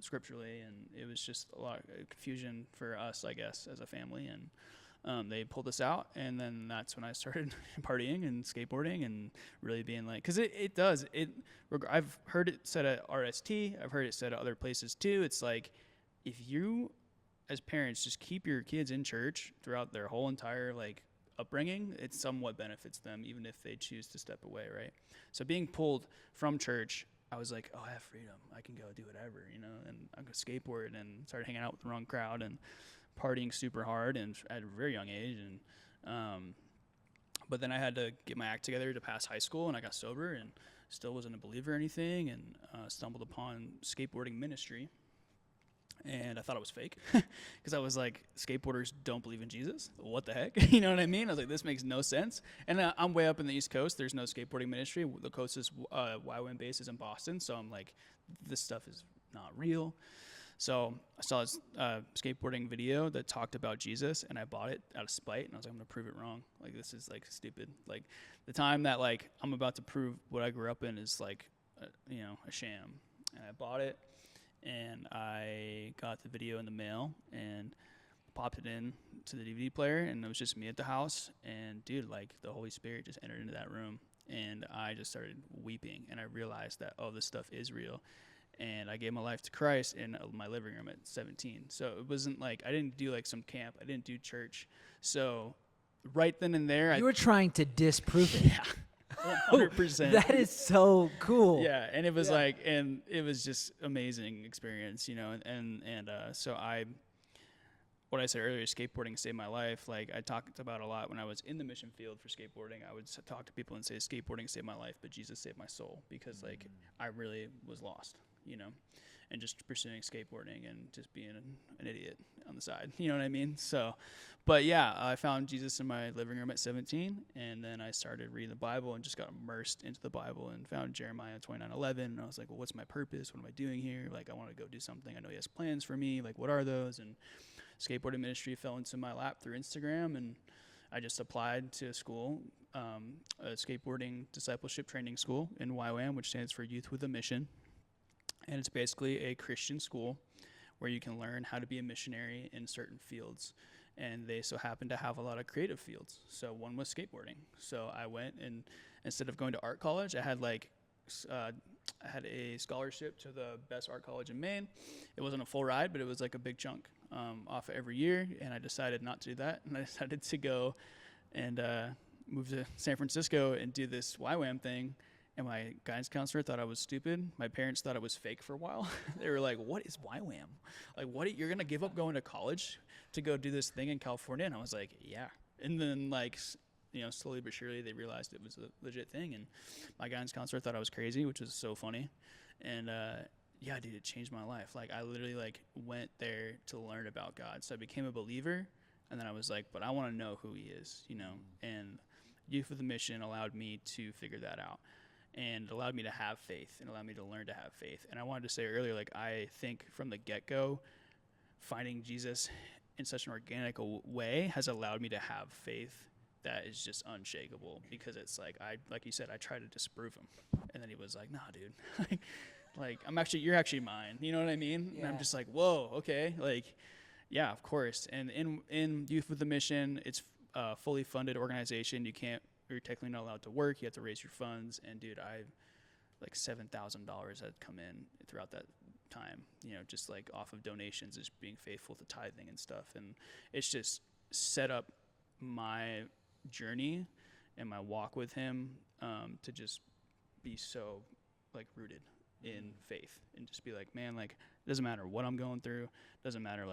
scripturally, and it was just a lot of confusion for us, I guess, as a family. And they pulled us out, and then that's when I started partying and skateboarding and really being like, because I've heard it said at RST, I've heard it said at other places too. It's like, if you as parents just keep your kids in church throughout their whole entire like upbringing, it somewhat benefits them, even if they choose to step away, right? So being pulled from church, I was like, oh, I have freedom. I can go do whatever, and I go skateboard and started hanging out with the wrong crowd and partying super hard and at a very young age. And but then I had to get my act together to pass high school, and I got sober and still wasn't a believer or anything, and stumbled upon skateboarding ministry. And I thought it was fake, because I was like, skateboarders don't believe in Jesus. What the heck? You know what I mean? I was like, this makes no sense. And I'm way up in the East Coast. There's no skateboarding ministry. The closest YWAM base is in Boston. So I'm like, this stuff is not real. So I saw this skateboarding video that talked about Jesus, and I bought it out of spite, and I was like, I'm gonna prove it wrong. Like, this is like stupid. Like, the time that like I'm about to prove what I grew up in is like, a sham. And I bought it, and I got the video in the mail, and popped it in to the DVD player, and it was just me at the house. And dude, like, the Holy Spirit just entered into that room, and I just started weeping, and I realized that, oh, this stuff is real. And I gave my life to Christ in my living room at 17. So it wasn't like I didn't do like some camp. I didn't do church. So right then and there, You were trying to disprove it. yeah, 100%. That is so cool. Yeah, and it was and it was just amazing experience, so what I said earlier, skateboarding saved my life. Like, I talked about a lot when I was in the mission field for skateboarding. I would talk to people and say, skateboarding saved my life, but Jesus saved my soul, because like I really was lost, and just pursuing skateboarding and just being an idiot on the side. You know what I mean? So, but yeah, I found Jesus in my living room at 17, and then I started reading the Bible and just got immersed into the Bible and found Jeremiah 29:11. And I was like, well, what's my purpose? What am I doing here? Like, I want to go do something. I know he has plans for me. Like, what are those? And skateboarding ministry fell into my lap through Instagram, and I just applied to a school, a skateboarding discipleship training school in YWAM, which stands for Youth with a Mission. And it's basically a Christian school where you can learn how to be a missionary in certain fields. And they so happen to have a lot of creative fields. So one was skateboarding. So I went, and instead of going to art college, I had a scholarship to the best art college in Maine. It wasn't a full ride, but it was like a big chunk off every year. And I decided not to do that. And I decided to go and move to San Francisco and do this YWAM thing. And my guidance counselor thought I was stupid. My parents thought it was fake for a while. They were like, what is YWAM? Like, you're going to give up going to college to go do this thing in California? And I was like, yeah. And then, slowly but surely, they realized it was a legit thing. And my guidance counselor thought I was crazy, which was so funny. And, yeah, dude, it changed my life. Like, I literally, went there to learn about God. So I became a believer. And then I was like, but I want to know who he is, And Youth with a Mission allowed me to figure that out, and allowed me to have faith, and allowed me to learn to have faith. And I wanted to say earlier, I think from the get-go, finding Jesus in such an organic way has allowed me to have faith that is just unshakable, because it's like you said, I tried to disprove him, and then he was like, nah, dude, you're actually mine. You know what I mean? Yeah. And I'm just like, whoa, okay. Yeah, of course. And in Youth with a Mission, it's a fully funded organization. You're technically not allowed to work. You have to raise your funds. And dude, $7,000 had come in throughout that time, just off of donations, just being faithful to tithing and stuff. And it's just set up my journey and my walk with him to just be so rooted in faith, and just be like, man, it doesn't matter what I'm going through. Doesn't matter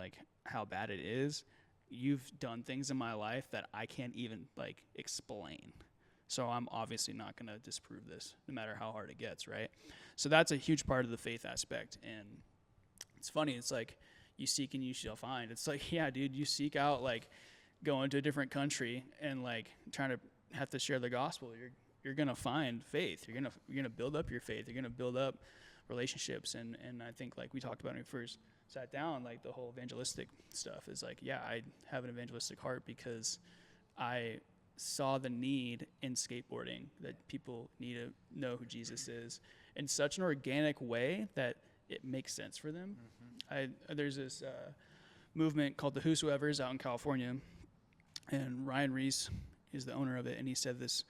how bad it is. You've done things in my life that I can't even explain. So I'm obviously not going to disprove this, no matter how hard it gets, right? So that's a huge part of the faith aspect. And it's funny, it's you seek and you shall find. It's yeah, dude, you seek out going to a different country and trying to have to share the gospel. You're going to find faith. You're going to build up your faith. You're going to build up relationships. And I think we talked about when we first sat down, the whole evangelistic stuff is yeah, I have an evangelistic heart, because I saw the need in skateboarding that people need to know who Jesus is in such an organic way that it makes sense for them. Mm-hmm. There's this movement called the Whosoevers out in California, and Ryan Reese is the owner of it, and he said this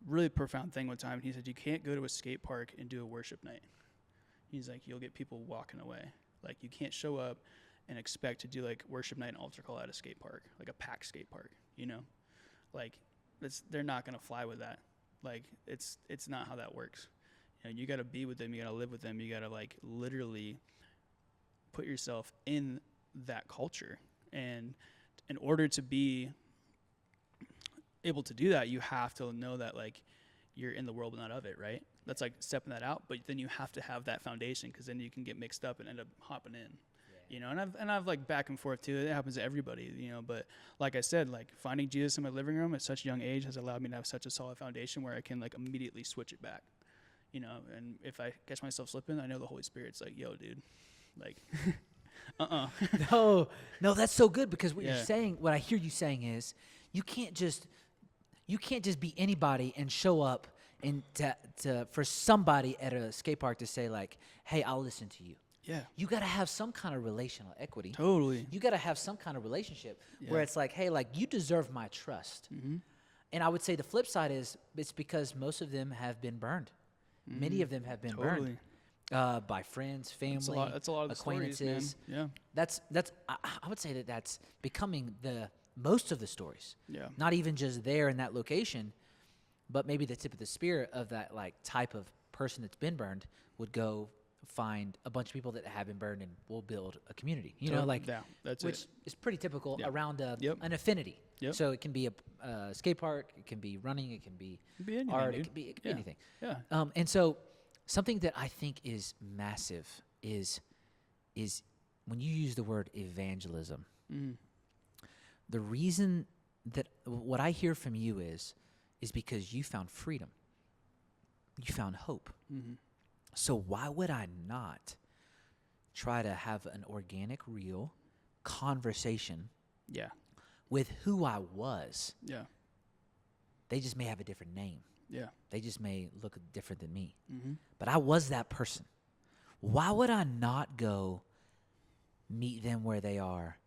really profound thing one time. He said, you can't go to a skate park and do a worship night. He's like, you'll get people walking away. You can't show up and expect to do worship night and altar call at a skate park, a packed skate park, they're not going to fly with that. It's not how that works. You got to be with them. You got to live with them. You got to literally put yourself in that culture. And in order to be able to do that, you have to know that you're in the world but not of it, right? That's stepping that out, but then you have to have that foundation, because then you can get mixed up and end up hopping in. And I've back and forth too. It happens to everybody, but like I said, finding Jesus in my living room at such a young age has allowed me to have such a solid foundation where I can immediately switch it back, and if I catch myself slipping, I know the Holy Spirit's yo, dude, No, no, that's so good because what you're Yeah. saying, what I hear you saying is, you can't just you can't just be anybody and show up and to for somebody at a skate park to say like, "Hey, I'll listen to you." Yeah. You got to have some kind of relational equity. Totally. You got to have some kind of relationship where Yeah. it's like, "Hey, like you deserve my trust." Mm-hmm. And I would say the flip side is it's because most of them have been burned. Many of them have been Totally. burned by friends, family, That's a lot of the stories, man. acquaintances. Yeah. That's I would say that that's becoming the most of the stories. Yeah. Not even just there in that location, but maybe the tip of the spear of that like type of person that's been burned would go find a bunch of people that have been burned and will build a community. You know, like Yeah, that's which it. is pretty typical Yep. around Yep. an affinity. Yep. So it can be a skate park, it can be running, it can be It'd be anything, art, dude. it can be Yeah. anything. Yeah. And so something that I think is massive is when you use the word evangelism. Mm. The reason that what I hear from you is because you found freedom. You found hope. Mm-hmm. So why would I not try to have an organic, real conversation Yeah. with who I was? Yeah. They just may have a different name. Yeah. They just may look different than me. Mm-hmm. But I was that person. Why would I not go meet them where they are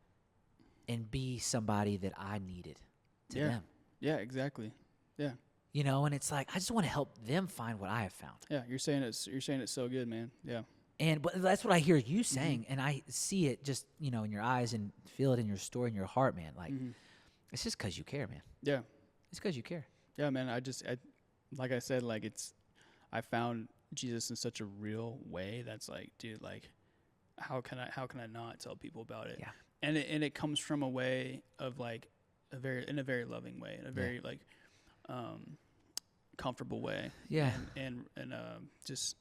and be somebody that I needed to Yeah. them? Yeah. Exactly. Yeah. You know, and it's like I just want to help them find what I have found. Yeah. You're saying it's so good, man. Yeah. But that's what I hear you saying, and I see it just in your eyes and feel it in your story, in your heart, man. Like it's just because you care, man. Yeah. It's because you care. Yeah, man. Like I said, like I found Jesus in such a real way. That's like, dude, like, how can I not tell people about it? Yeah. And it comes from a way of like in a very loving way, in a very like, comfortable way. Yeah. And just,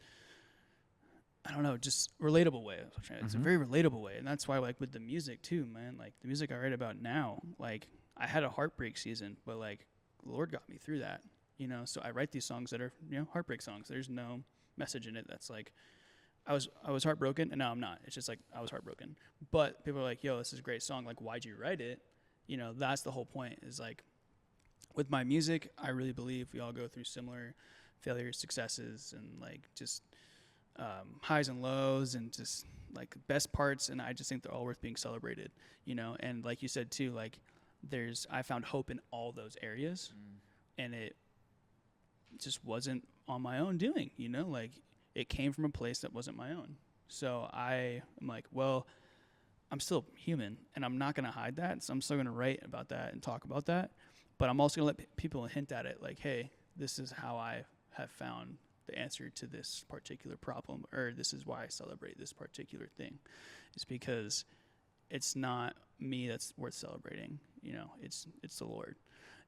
I don't know, just relatable way. It's a very relatable way. And that's why, like, with the music too, man, like the music I write about now, like I had a heartbreak season, but like the Lord got me through that, so I write these songs that are, heartbreak songs. There's no message in it that's like, I was heartbroken and now I'm not. It's just like, I was heartbroken. But people are like, yo, this is a great song. Like, why'd you write it? That's the whole point, is like, with my music, I really believe we all go through similar failures, successes, and like just highs and lows, and just like best parts. And I just think they're all worth being celebrated, And like you said too, like I found hope in all those areas, and it just wasn't on my own doing, like it came from a place that wasn't my own. So I am like, well, I'm still human, and I'm not going to hide that. So I'm still going to write about that and talk about that. But I'm also going to let people hint at it, like, hey, this is how I have found the answer to this particular problem, or this is why I celebrate this particular thing. It's because it's not me that's worth celebrating, it's the Lord.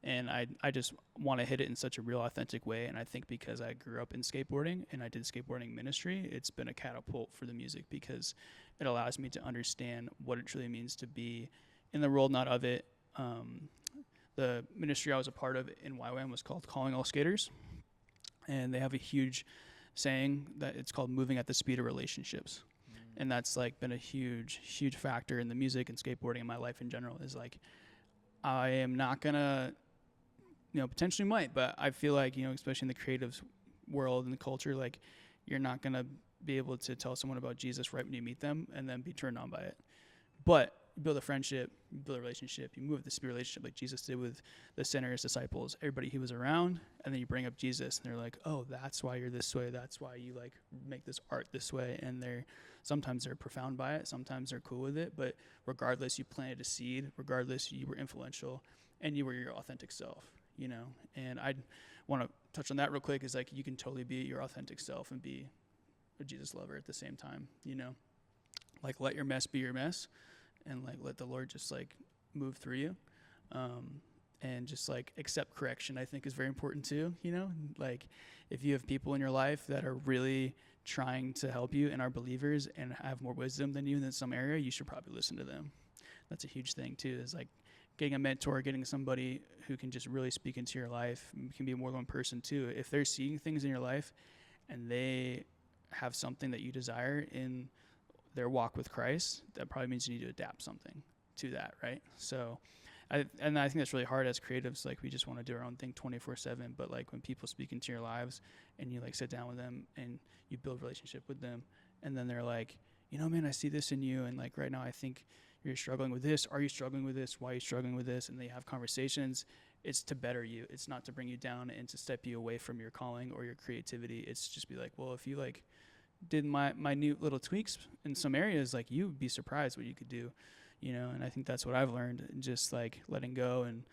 And I just want to hit it in such a real, authentic way. And I think because I grew up in skateboarding and I did skateboarding ministry, it's been a catapult for the music, because it allows me to understand what it truly means to be in the world, not of it. The ministry I was a part of in YWAM was called Calling All Skaters. And they have a huge saying that it's called moving at the speed of relationships. And that's like been a huge, huge factor in the music and skateboarding in my life in general, is like, I am not gonna, potentially might, but I feel like, especially in the creative world and the culture, like you're not gonna be able to tell someone about Jesus right when you meet them and then be turned on by it. But you build a friendship, you build a relationship, you move the spirit relationship like Jesus did with the sinners, disciples, everybody he was around, and then you bring up Jesus, and they're like, oh, that's why you're this way, that's why you like make this art this way. And sometimes they're profound by it, sometimes they're cool with it, but regardless, you planted a seed, regardless, you were influential, and you were your authentic self, And I want to touch on that real quick, is like, you can totally be your authentic self and be a Jesus lover at the same time, Like, let your mess be your mess, and like let the Lord just like move through you, and just like accept correction. I think is very important too. Like if you have people in your life that are really trying to help you and are believers and have more wisdom than you in some area, you should probably listen to them. That's a huge thing too. Is like getting a mentor, getting somebody who can just really speak into your life. It can be more than one person too. If they're seeing things in your life and they have something that you desire in their walk with Christ, that probably means you need to adapt something to that, right? So I think that's really hard as creatives. Like, we just want to do our own thing 24/7, but like when people speak into your lives and you like sit down with them and you build relationship with them, and then they're like, you know, man, I see this in you, and like right now I think you're struggling with this. Are you struggling with this? Why are you struggling with this? And they have conversations. It's to better you. It's not to bring you down and to step you away from your calling or your creativity. It's just be like, well, if you like did my minute little tweaks in some areas, like, you would be surprised what you could do, you know. And I think that's what I've learned, just like letting go and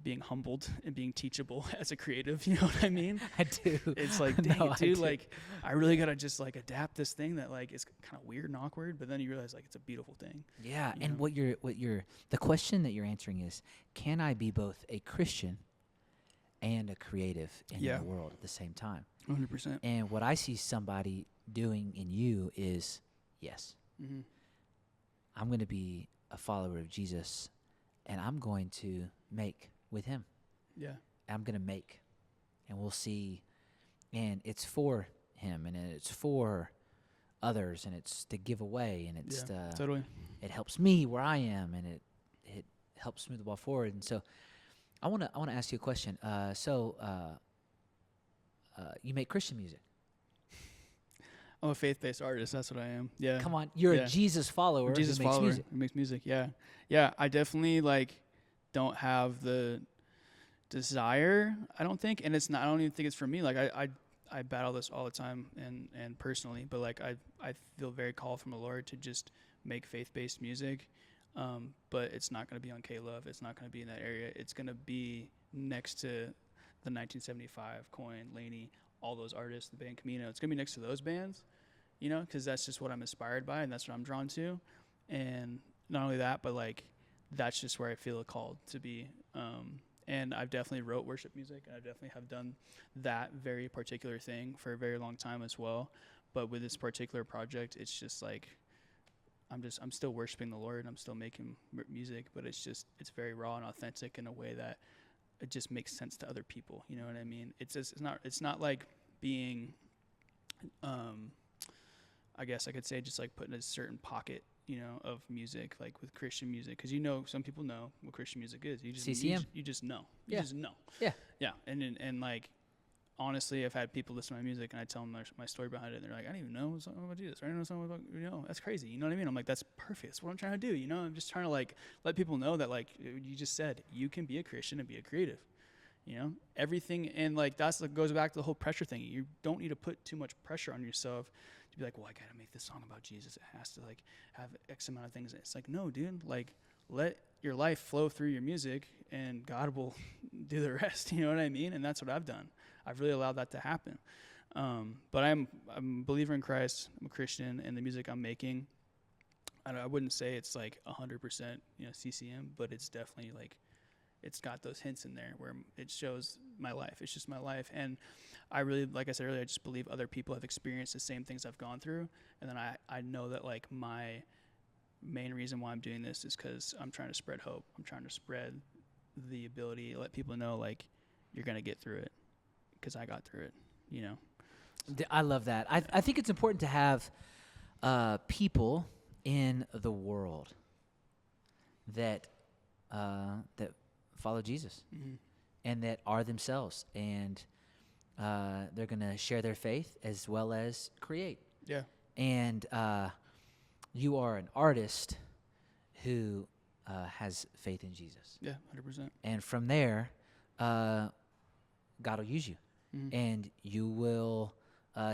being humbled and being teachable as a creative, you know what I mean? I do. It's like, dang it, dude, like, I really gotta just like adapt this thing that like is kind of weird and awkward, but then you realize like it's a beautiful thing. Yeah, You and know? the question that you're answering is, can I be both a Christian and a creative in Yeah. the world at the same time? 100%. And what I see somebody doing in you is, yes, Mm-hmm. I'm going to be a follower of Jesus, and I'm going to make with him. Yeah. I'm going to make, and we'll see. And it's for him, and it's for others, and it's to give away, and it's Totally. it helps me where I am, and it helps move the ball forward. And so I want to ask you a question. You make Christian music. I'm a faith-based artist. That's what I am. Yeah. Come on, you're Yeah. a Jesus follower Jesus who makes follower music. who makes music. Yeah. Yeah. I definitely like don't have the desire, I don't think. And it's not, I don't even think it's for me. Like I battle this all the time and personally, but like I feel very called from the Lord to just make faith-based music. But it's not going to be on K-Love. It's not going to be in that area. It's going to be next to the 1975, Coin, Laney, all those artists, the band Camino. It's going to be next to those bands, you know, because that's just what I'm inspired by and that's what I'm drawn to. And not only that, but like that's just where I feel called to be. And I've definitely wrote worship music, and I definitely have done that very particular thing for a very long time as well. But with this particular project, it's just like I'm still worshiping the Lord, and I'm still making music, but it's very raw and authentic in a way that it just makes sense to other people. You know what I mean? It's not like being, I guess I could say just like put in a certain pocket, you know, of music, like with Christian music, because you know some people know what Christian music is. You just CCM. You just know. Yeah. You just know. Yeah. Yeah. And like honestly, I've had people listen to my music and I tell them my story behind it, and they're like, I didn't even know something about Jesus. I didn't know something about, you know, that's crazy. You know what I mean? I'm like, that's perfect. That's what I'm trying to do. You know, I'm just trying to like let people know that, like you just said, you can be a Christian and be a creative. You know, everything. And like that's like goes back to the whole pressure thing. You don't need to put too much pressure on yourself to be like, well, I gotta make this song about Jesus. It has to like have X amount of things. It's like, no, dude, like let your life flow through your music and God will do the rest. You know what I mean? And that's what I've done. I've really allowed that to happen. But I'm a believer in Christ. I'm a Christian, and the music I'm making, I wouldn't say it's like 100%, you know, CCM, but it's definitely like, it's got those hints in there where it shows my life. It's just my life. And I really, like I said earlier, I just believe other people have experienced the same things I've gone through. And then I know that like my main reason why I'm doing this is because I'm trying to spread hope. I'm trying to spread the ability to let people know like you're going to get through it because I got through it, you know? I love that. I think it's important to have people in the world that follow Jesus and that are themselves, and they're going to share their faith as well as create. Yeah. And you are an artist who has faith in Jesus. Yeah, 100%. And from there, God will use you. And you will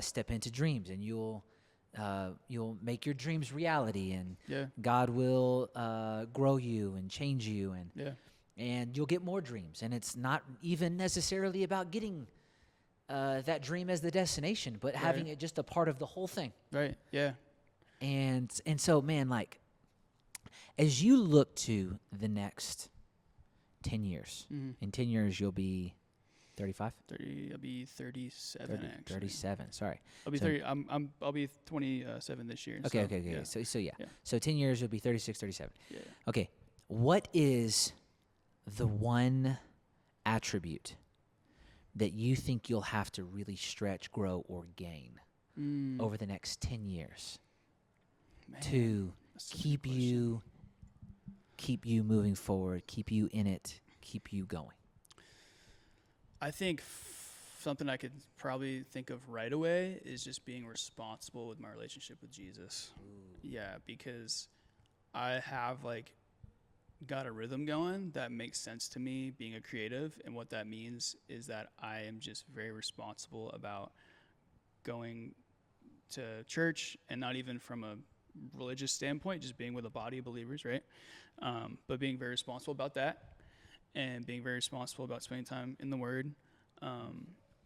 step into dreams, and you'll make your dreams reality, and God will grow you and change you, and you'll get more dreams. And it's not even necessarily about getting that dream as the destination, but having it just a part of the whole thing. Right. Yeah. And so, man, like, as you look to the next 10 years, in 10 years you'll be 35? I'll be 37 actually. 37, sorry. I'll be 30. I'll be 27 this year. Okay. Yeah. So yeah. So 10 years you'll be 36, 37. Yeah. Okay. What is the one attribute that you think you'll have to really stretch, grow, or gain over the next 10 years? to That's such a good keep question. you moving forward, keep you in it, keep you going? I think something I could probably think of right away is just being responsible with my relationship with Jesus. Yeah, because I have like got a rhythm going that makes sense to me being a creative, and what that means is that I am just very responsible about going to church, and not even from a religious standpoint, just being with a body of believers, right? But being very responsible about that, and being very responsible about spending time in the Word.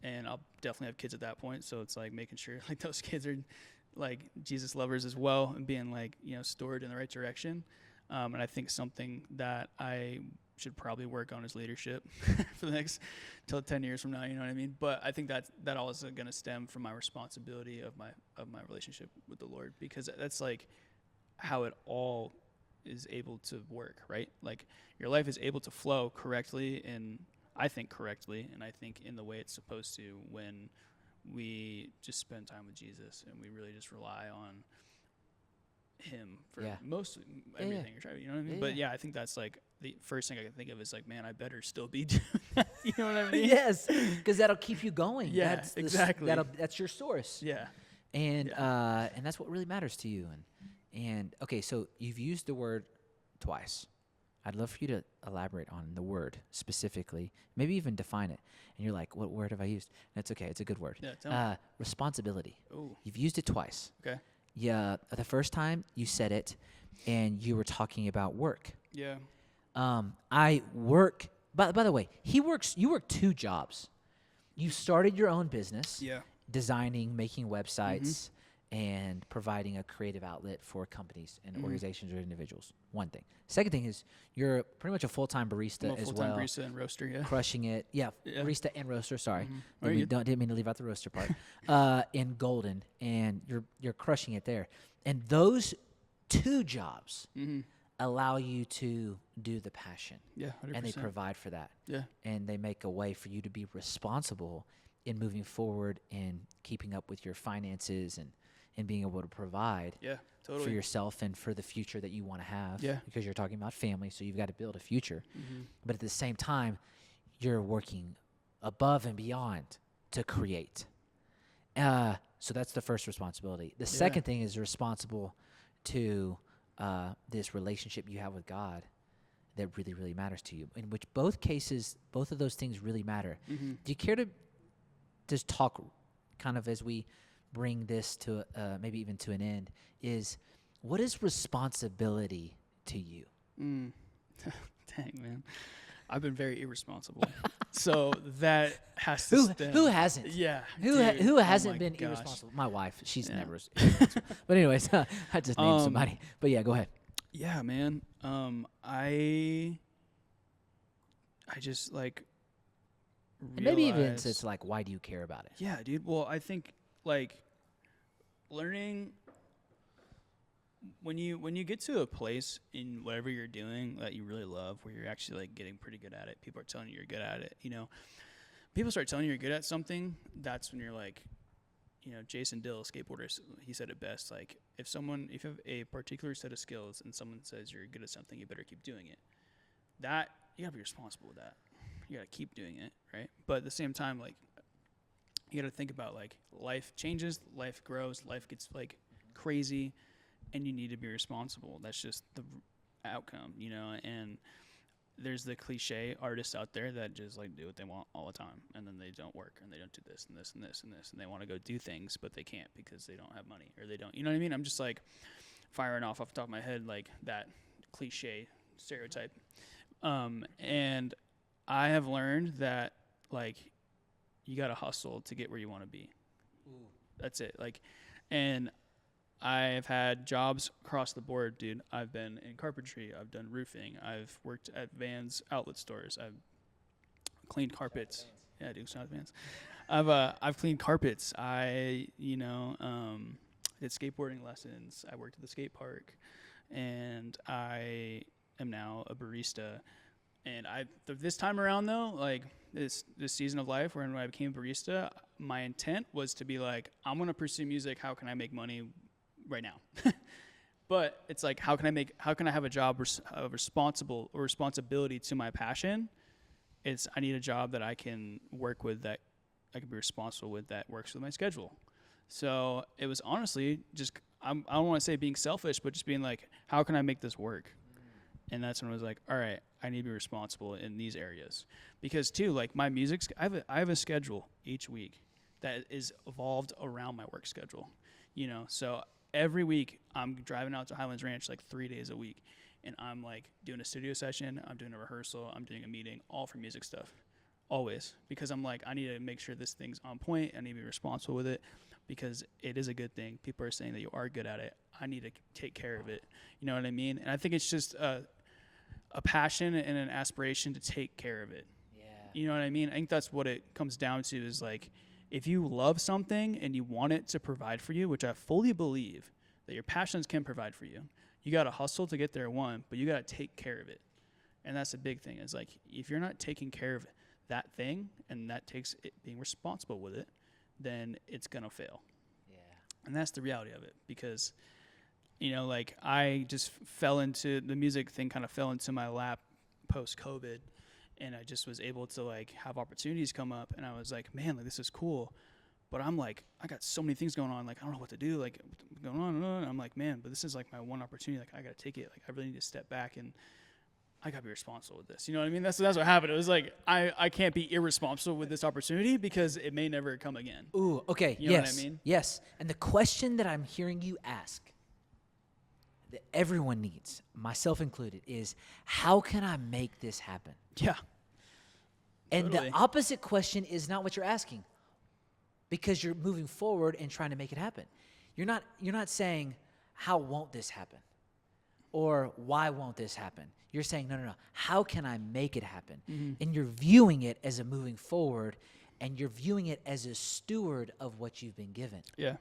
And I'll definitely have kids at that point, so it's like making sure like those kids are like Jesus lovers as well, and being like, you know, stored in the right direction. And I think something that I should probably work on is leadership for the next till 10 years from now, you know what I mean? But I think that all is going to stem from my responsibility of my relationship with the Lord, because that's like how it all is able to work, right? Like your life is able to flow correctly, and I think correctly, and I think in the way it's supposed to, when we just spend time with Jesus and we really just rely on him for most everything you're trying, you know what I mean? But I think that's like the first thing I can think of is like, man, I better still be doing that. You know what I mean? Yes, because that'll keep you going. Yeah, That's exactly. That's your source. Yeah. And that's what really matters to you. And okay, so you've used the word twice. I'd love for you to elaborate on the word specifically, maybe even define it. And you're like, what word have I used? And it's okay. It's a good word. Yeah, tell me. Responsibility. Ooh. You've used it twice. Okay. Yeah, the first time you said it, and you were talking about work. Yeah. I work. By the way, you work two jobs. You started your own business. Yeah. Designing, making websites, and providing a creative outlet for companies and organizations or individuals. One thing. Second thing is you're pretty much a full-time barista as well. Full-time barista and roaster, yeah. Crushing it. Yeah, barista and roaster, sorry. Didn't mean to leave out the roaster part. In Golden, and you're crushing it there. And those two jobs allow you to do the passion. Yeah, 100%. And they provide for that. Yeah. And they make a way for you to be responsible in moving forward and keeping up with your finances and being able to provide for yourself and for the future that you want to have. Yeah. Because you're talking about family, so you've got to build a future. But at the same time, you're working above and beyond to create. So that's the first responsibility. The second thing is responsible to this relationship you have with God that really, really matters to you, in which both of those things really matter. Do you care to just talk kind of as we bring this to maybe even to an end, is what is responsibility to you? Dang, man. I've been very irresponsible. So that has to stem. Who hasn't? Yeah. Who hasn't been gosh. irresponsible? My wife, she's never irresponsible. But anyways, I just named somebody. But yeah, go ahead. Yeah, man. I just like realized, And maybe even it's like, why do you care about it? Yeah, dude. Well, I think like learning when you get to a place in whatever you're doing that you really love, where you're actually like getting pretty good at it, people are telling you you're good at it, you know, people start telling you you're good at something, that's when you're like, you know, Jason Dill, skateboarder, he said it best, like if you have a particular set of skills and someone says you're good at something, you better keep doing it. That, you gotta be responsible with that. You gotta keep doing it, right? But at the same time, like, you gotta think about like life changes, life grows, life gets like crazy, and you need to be responsible. That's just the outcome, you know. And there's the cliche artists out there that just like do what they want all the time, and then they don't work, and they don't do this and this and this and this, and they want to go do things, but they can't because they don't have money, or they don't, you know what I mean? I'm just like firing off the top of my head like that cliche stereotype. And I have learned that like you gotta hustle to get where you want to be. Ooh. That's it. Like, and I've had jobs across the board, dude. I've been in carpentry. I've done roofing. I've worked at Vans outlet stores. I've cleaned carpets. Yeah, dude, shout out Vans. I've cleaned carpets. I did skateboarding lessons. I worked at the skate park, and I am now a barista. And this time around though, like this season of life when I became a barista, my intent was to be like, I'm gonna pursue music. How can I make money right now? But it's like, how can I have a job responsibility to my passion? I need a job that I can work with, that I can be responsible with, that works with my schedule. So it was honestly just, I don't want to say being selfish, but just being like, how can I make this work? And that's when I was like, all right, I need to be responsible in these areas. Because too, like my music, I have a schedule each week that is evolved around my work schedule, you know? So every week I'm driving out to Highlands Ranch like 3 days a week, and I'm like doing a studio session, I'm doing a rehearsal, I'm doing a meeting, all for music stuff, always. Because I'm like, I need to make sure this thing's on point. I need to be responsible with it, because it is a good thing. People are saying that you are good at it. I need to take care of it. You know what I mean? And I think it's just a passion and an aspiration to take care of it. Yeah. You know what I mean? I think that's what it comes down to, is like, if you love something and you want it to provide for you, which I fully believe that your passions can provide for you, you got to hustle to get there, one, but you got to take care of it. And that's a big thing. Is like, if you're not taking care of that thing, and that takes it being responsible with it, then it's going to fail. Yeah. And that's the reality of it, because, you know, like I just fell into the music thing, kind of fell into my lap post-COVID, and I just was able to like have opportunities come up, and I was like, man, like this is cool. But I'm like, I got so many things going on, like I don't know what to do, like what's going on, and I'm like, man, but this is like my one opportunity, like I got to take it, like I really need to step back, and I got to be responsible with this. You know what I mean? That's what happened. It was like, I can't be irresponsible with this opportunity, because it may never come again. Ooh, okay. You know what I mean? Yes. And the question that I'm hearing you ask, that everyone needs, myself included, is how can I make this happen? Yeah. And Totally. the opposite question is not what you're asking, because you're moving forward and trying to make it happen. You're not saying, how won't this happen? Or why won't this happen? You're saying, no. How can I make it happen? Mm-hmm. And you're viewing it as a moving forward, and you're viewing it as a steward of what you've been given. Yeah.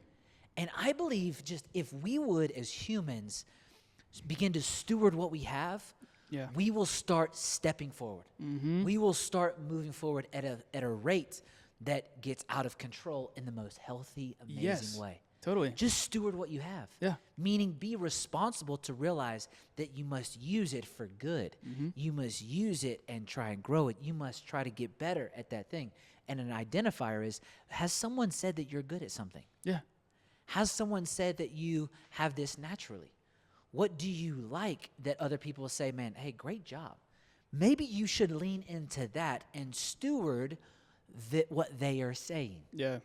And I believe just if we would, as humans, begin to steward what we have, Yeah. we will start stepping forward. Mm-hmm. We will start moving forward at a rate that gets out of control in the most healthy, amazing Yes. way. Totally. Just steward what you have. Yeah. Meaning be responsible to realize that you must use it for good. Mm-hmm. You must use it and try and grow it. You must try to get better at that thing. And an identifier is, has someone said that you're good at something? Yeah. Has someone said that you have this naturally? What do you like that other people say, man, hey, great job. Maybe you should lean into that and steward what they are saying. Yeah.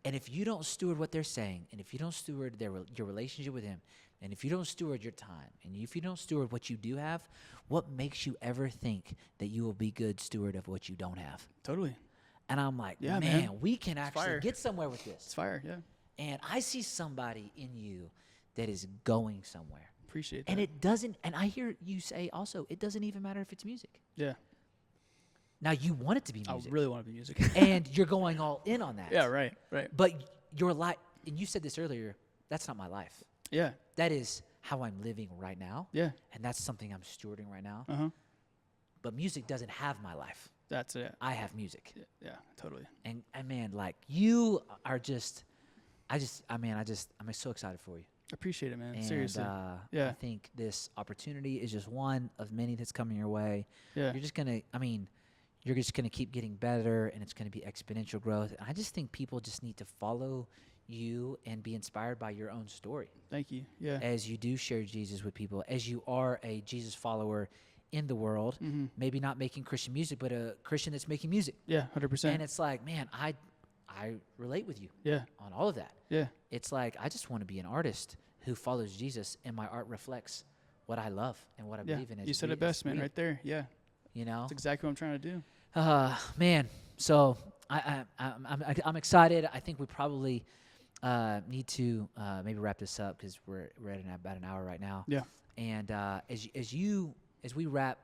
And if you don't steward what they're saying, and if you don't steward your relationship with him, and if you don't steward your time, and if you don't steward what you do have, what makes you ever think that you will be good steward of what you don't have? Totally. And I'm like, Yeah, man, man. we can actually fire. get somewhere with this. It's fire. Yeah. And I see somebody in you that is going somewhere. Appreciate that. And it doesn't, and I hear you say also, it doesn't even matter if it's music. Yeah. Now you want it to be I music. really want to be music. And you're going all in on that. Yeah. Right. Right. But your life, and you said this earlier, that's not my life. Yeah. That is how I'm living right now. Yeah. And that's something I'm stewarding right now. Uh huh. But music doesn't have my life. That's it. I have music. Yeah. Totally. And man, like you are I'm so excited for you. Appreciate it, man. And, Seriously. I Yeah. think this opportunity is just one of many that's coming your way. Yeah. You're just gonna keep getting better, and it's gonna be exponential growth. And I just think people just need to follow you and be inspired by your own story Thank you. Yeah. as you do share Jesus with people, as you are a Jesus follower in the world, Mm-hmm. maybe not making Christian music, but a Christian that's making music. Yeah. 100%. And it's like, man, I relate with you Yeah. on all of that. Yeah. It's like, I just want to be an artist who follows Jesus, and my art reflects what I love and what I Yeah. believe in. You said it best, man. Right there. Yeah. You know? That's exactly what I'm trying to do. Man, so I'm excited. I think we probably need to maybe wrap this up because we're at about an hour right now. Yeah. And as we wrap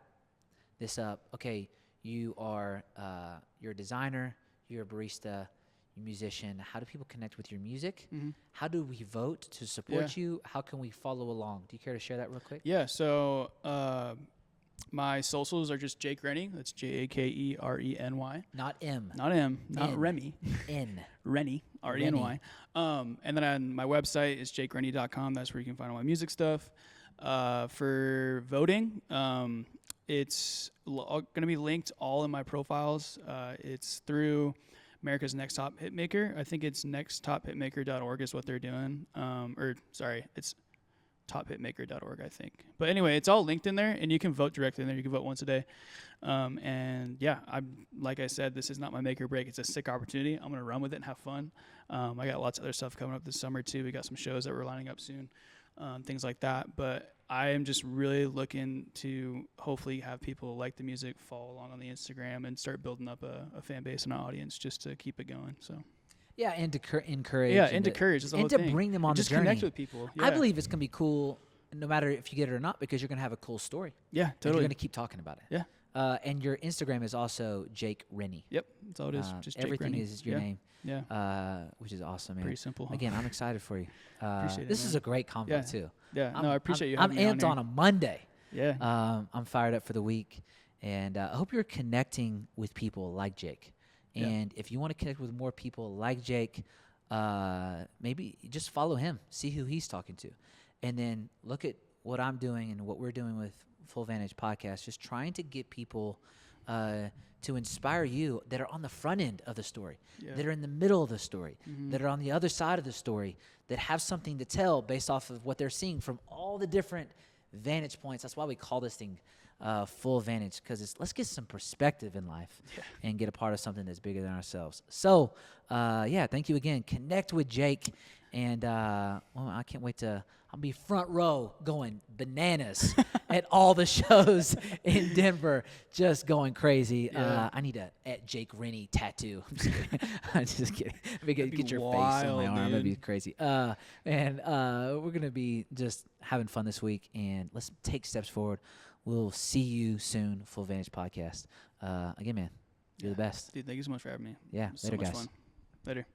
this up, okay, you're a designer, you're a barista, you're a musician. How do people connect with your music? Mm-hmm. How do we vote to support you? How can we follow along? Do you care to share that real quick? Yeah. So My socials are just Jake Reny. That's JakeReny. Not M. Not M. Not N. Remy. N. Reny. Reny. And then on my website is jakereny.com. That's where you can find all my music stuff. For voting, it's going to be linked all in my profiles. It's through America's Next Top Hitmaker. I think it's nexttophitmaker.org is what they're doing. It's tophitmaker.org, I think. But anyway, it's all linked in there, and you can vote directly in there. You can vote once a day. And yeah, like I said, this is not my make or break. It's a sick opportunity. I'm going to run with it and have fun. I got lots of other stuff coming up this summer too. We got some shows that we're lining up soon, things like that. But I am just really looking to hopefully have people like the music, follow along on the Instagram, and start building up a fan base and an audience just to keep it going. So. Yeah, and to encourage. Yeah, and to encourage is the whole thing. And to bring them on the just journey. Connect with people. Yeah. I believe it's going to be cool no matter if you get it or not, because you're going to have a cool story. Yeah, And totally. you're going to keep talking about it. Yeah. And your Instagram is also Jake Reny. Yep, that's all it is. Just Jake everything Reny. is your name. Yeah. Which is awesome, man. Pretty simple. Huh? Again, I'm excited for you. Appreciate it, This man. is a great convo too. Yeah. No, I appreciate you having I'm me amped on on a Monday. here. Yeah. I'm fired up for the week, and I hope you're connecting with people like Jake. Yeah. And if you want to connect with more people like Jake, maybe just follow him, see who he's talking to, and then look at what I'm doing and what we're doing with Full Vantage Podcast, just trying to get people to inspire you that are on the front end of the story, that are in the middle of the story, that are on the other side of the story, that have something to tell based off of what they're seeing from all the different vantage points. That's why we call this thing Full Vantage, because let's get some perspective in life and get a part of something that's bigger than ourselves. So, thank you again. Connect with Jake, and I can't wait to. I'll be front row going bananas at all the shows in Denver, just going crazy. Yeah. I need a at Jake Reny tattoo. I'm just kidding. I'm just kidding. Get your face on my wild, arm. That'd be dude. crazy. And we're gonna be just having fun this week, and let's take steps forward. We'll see you soon. Full Vantage Podcast. Again, man, you're the best. Dude, thank you so much for having me. Yeah, It was so later, much guys. fun. Later.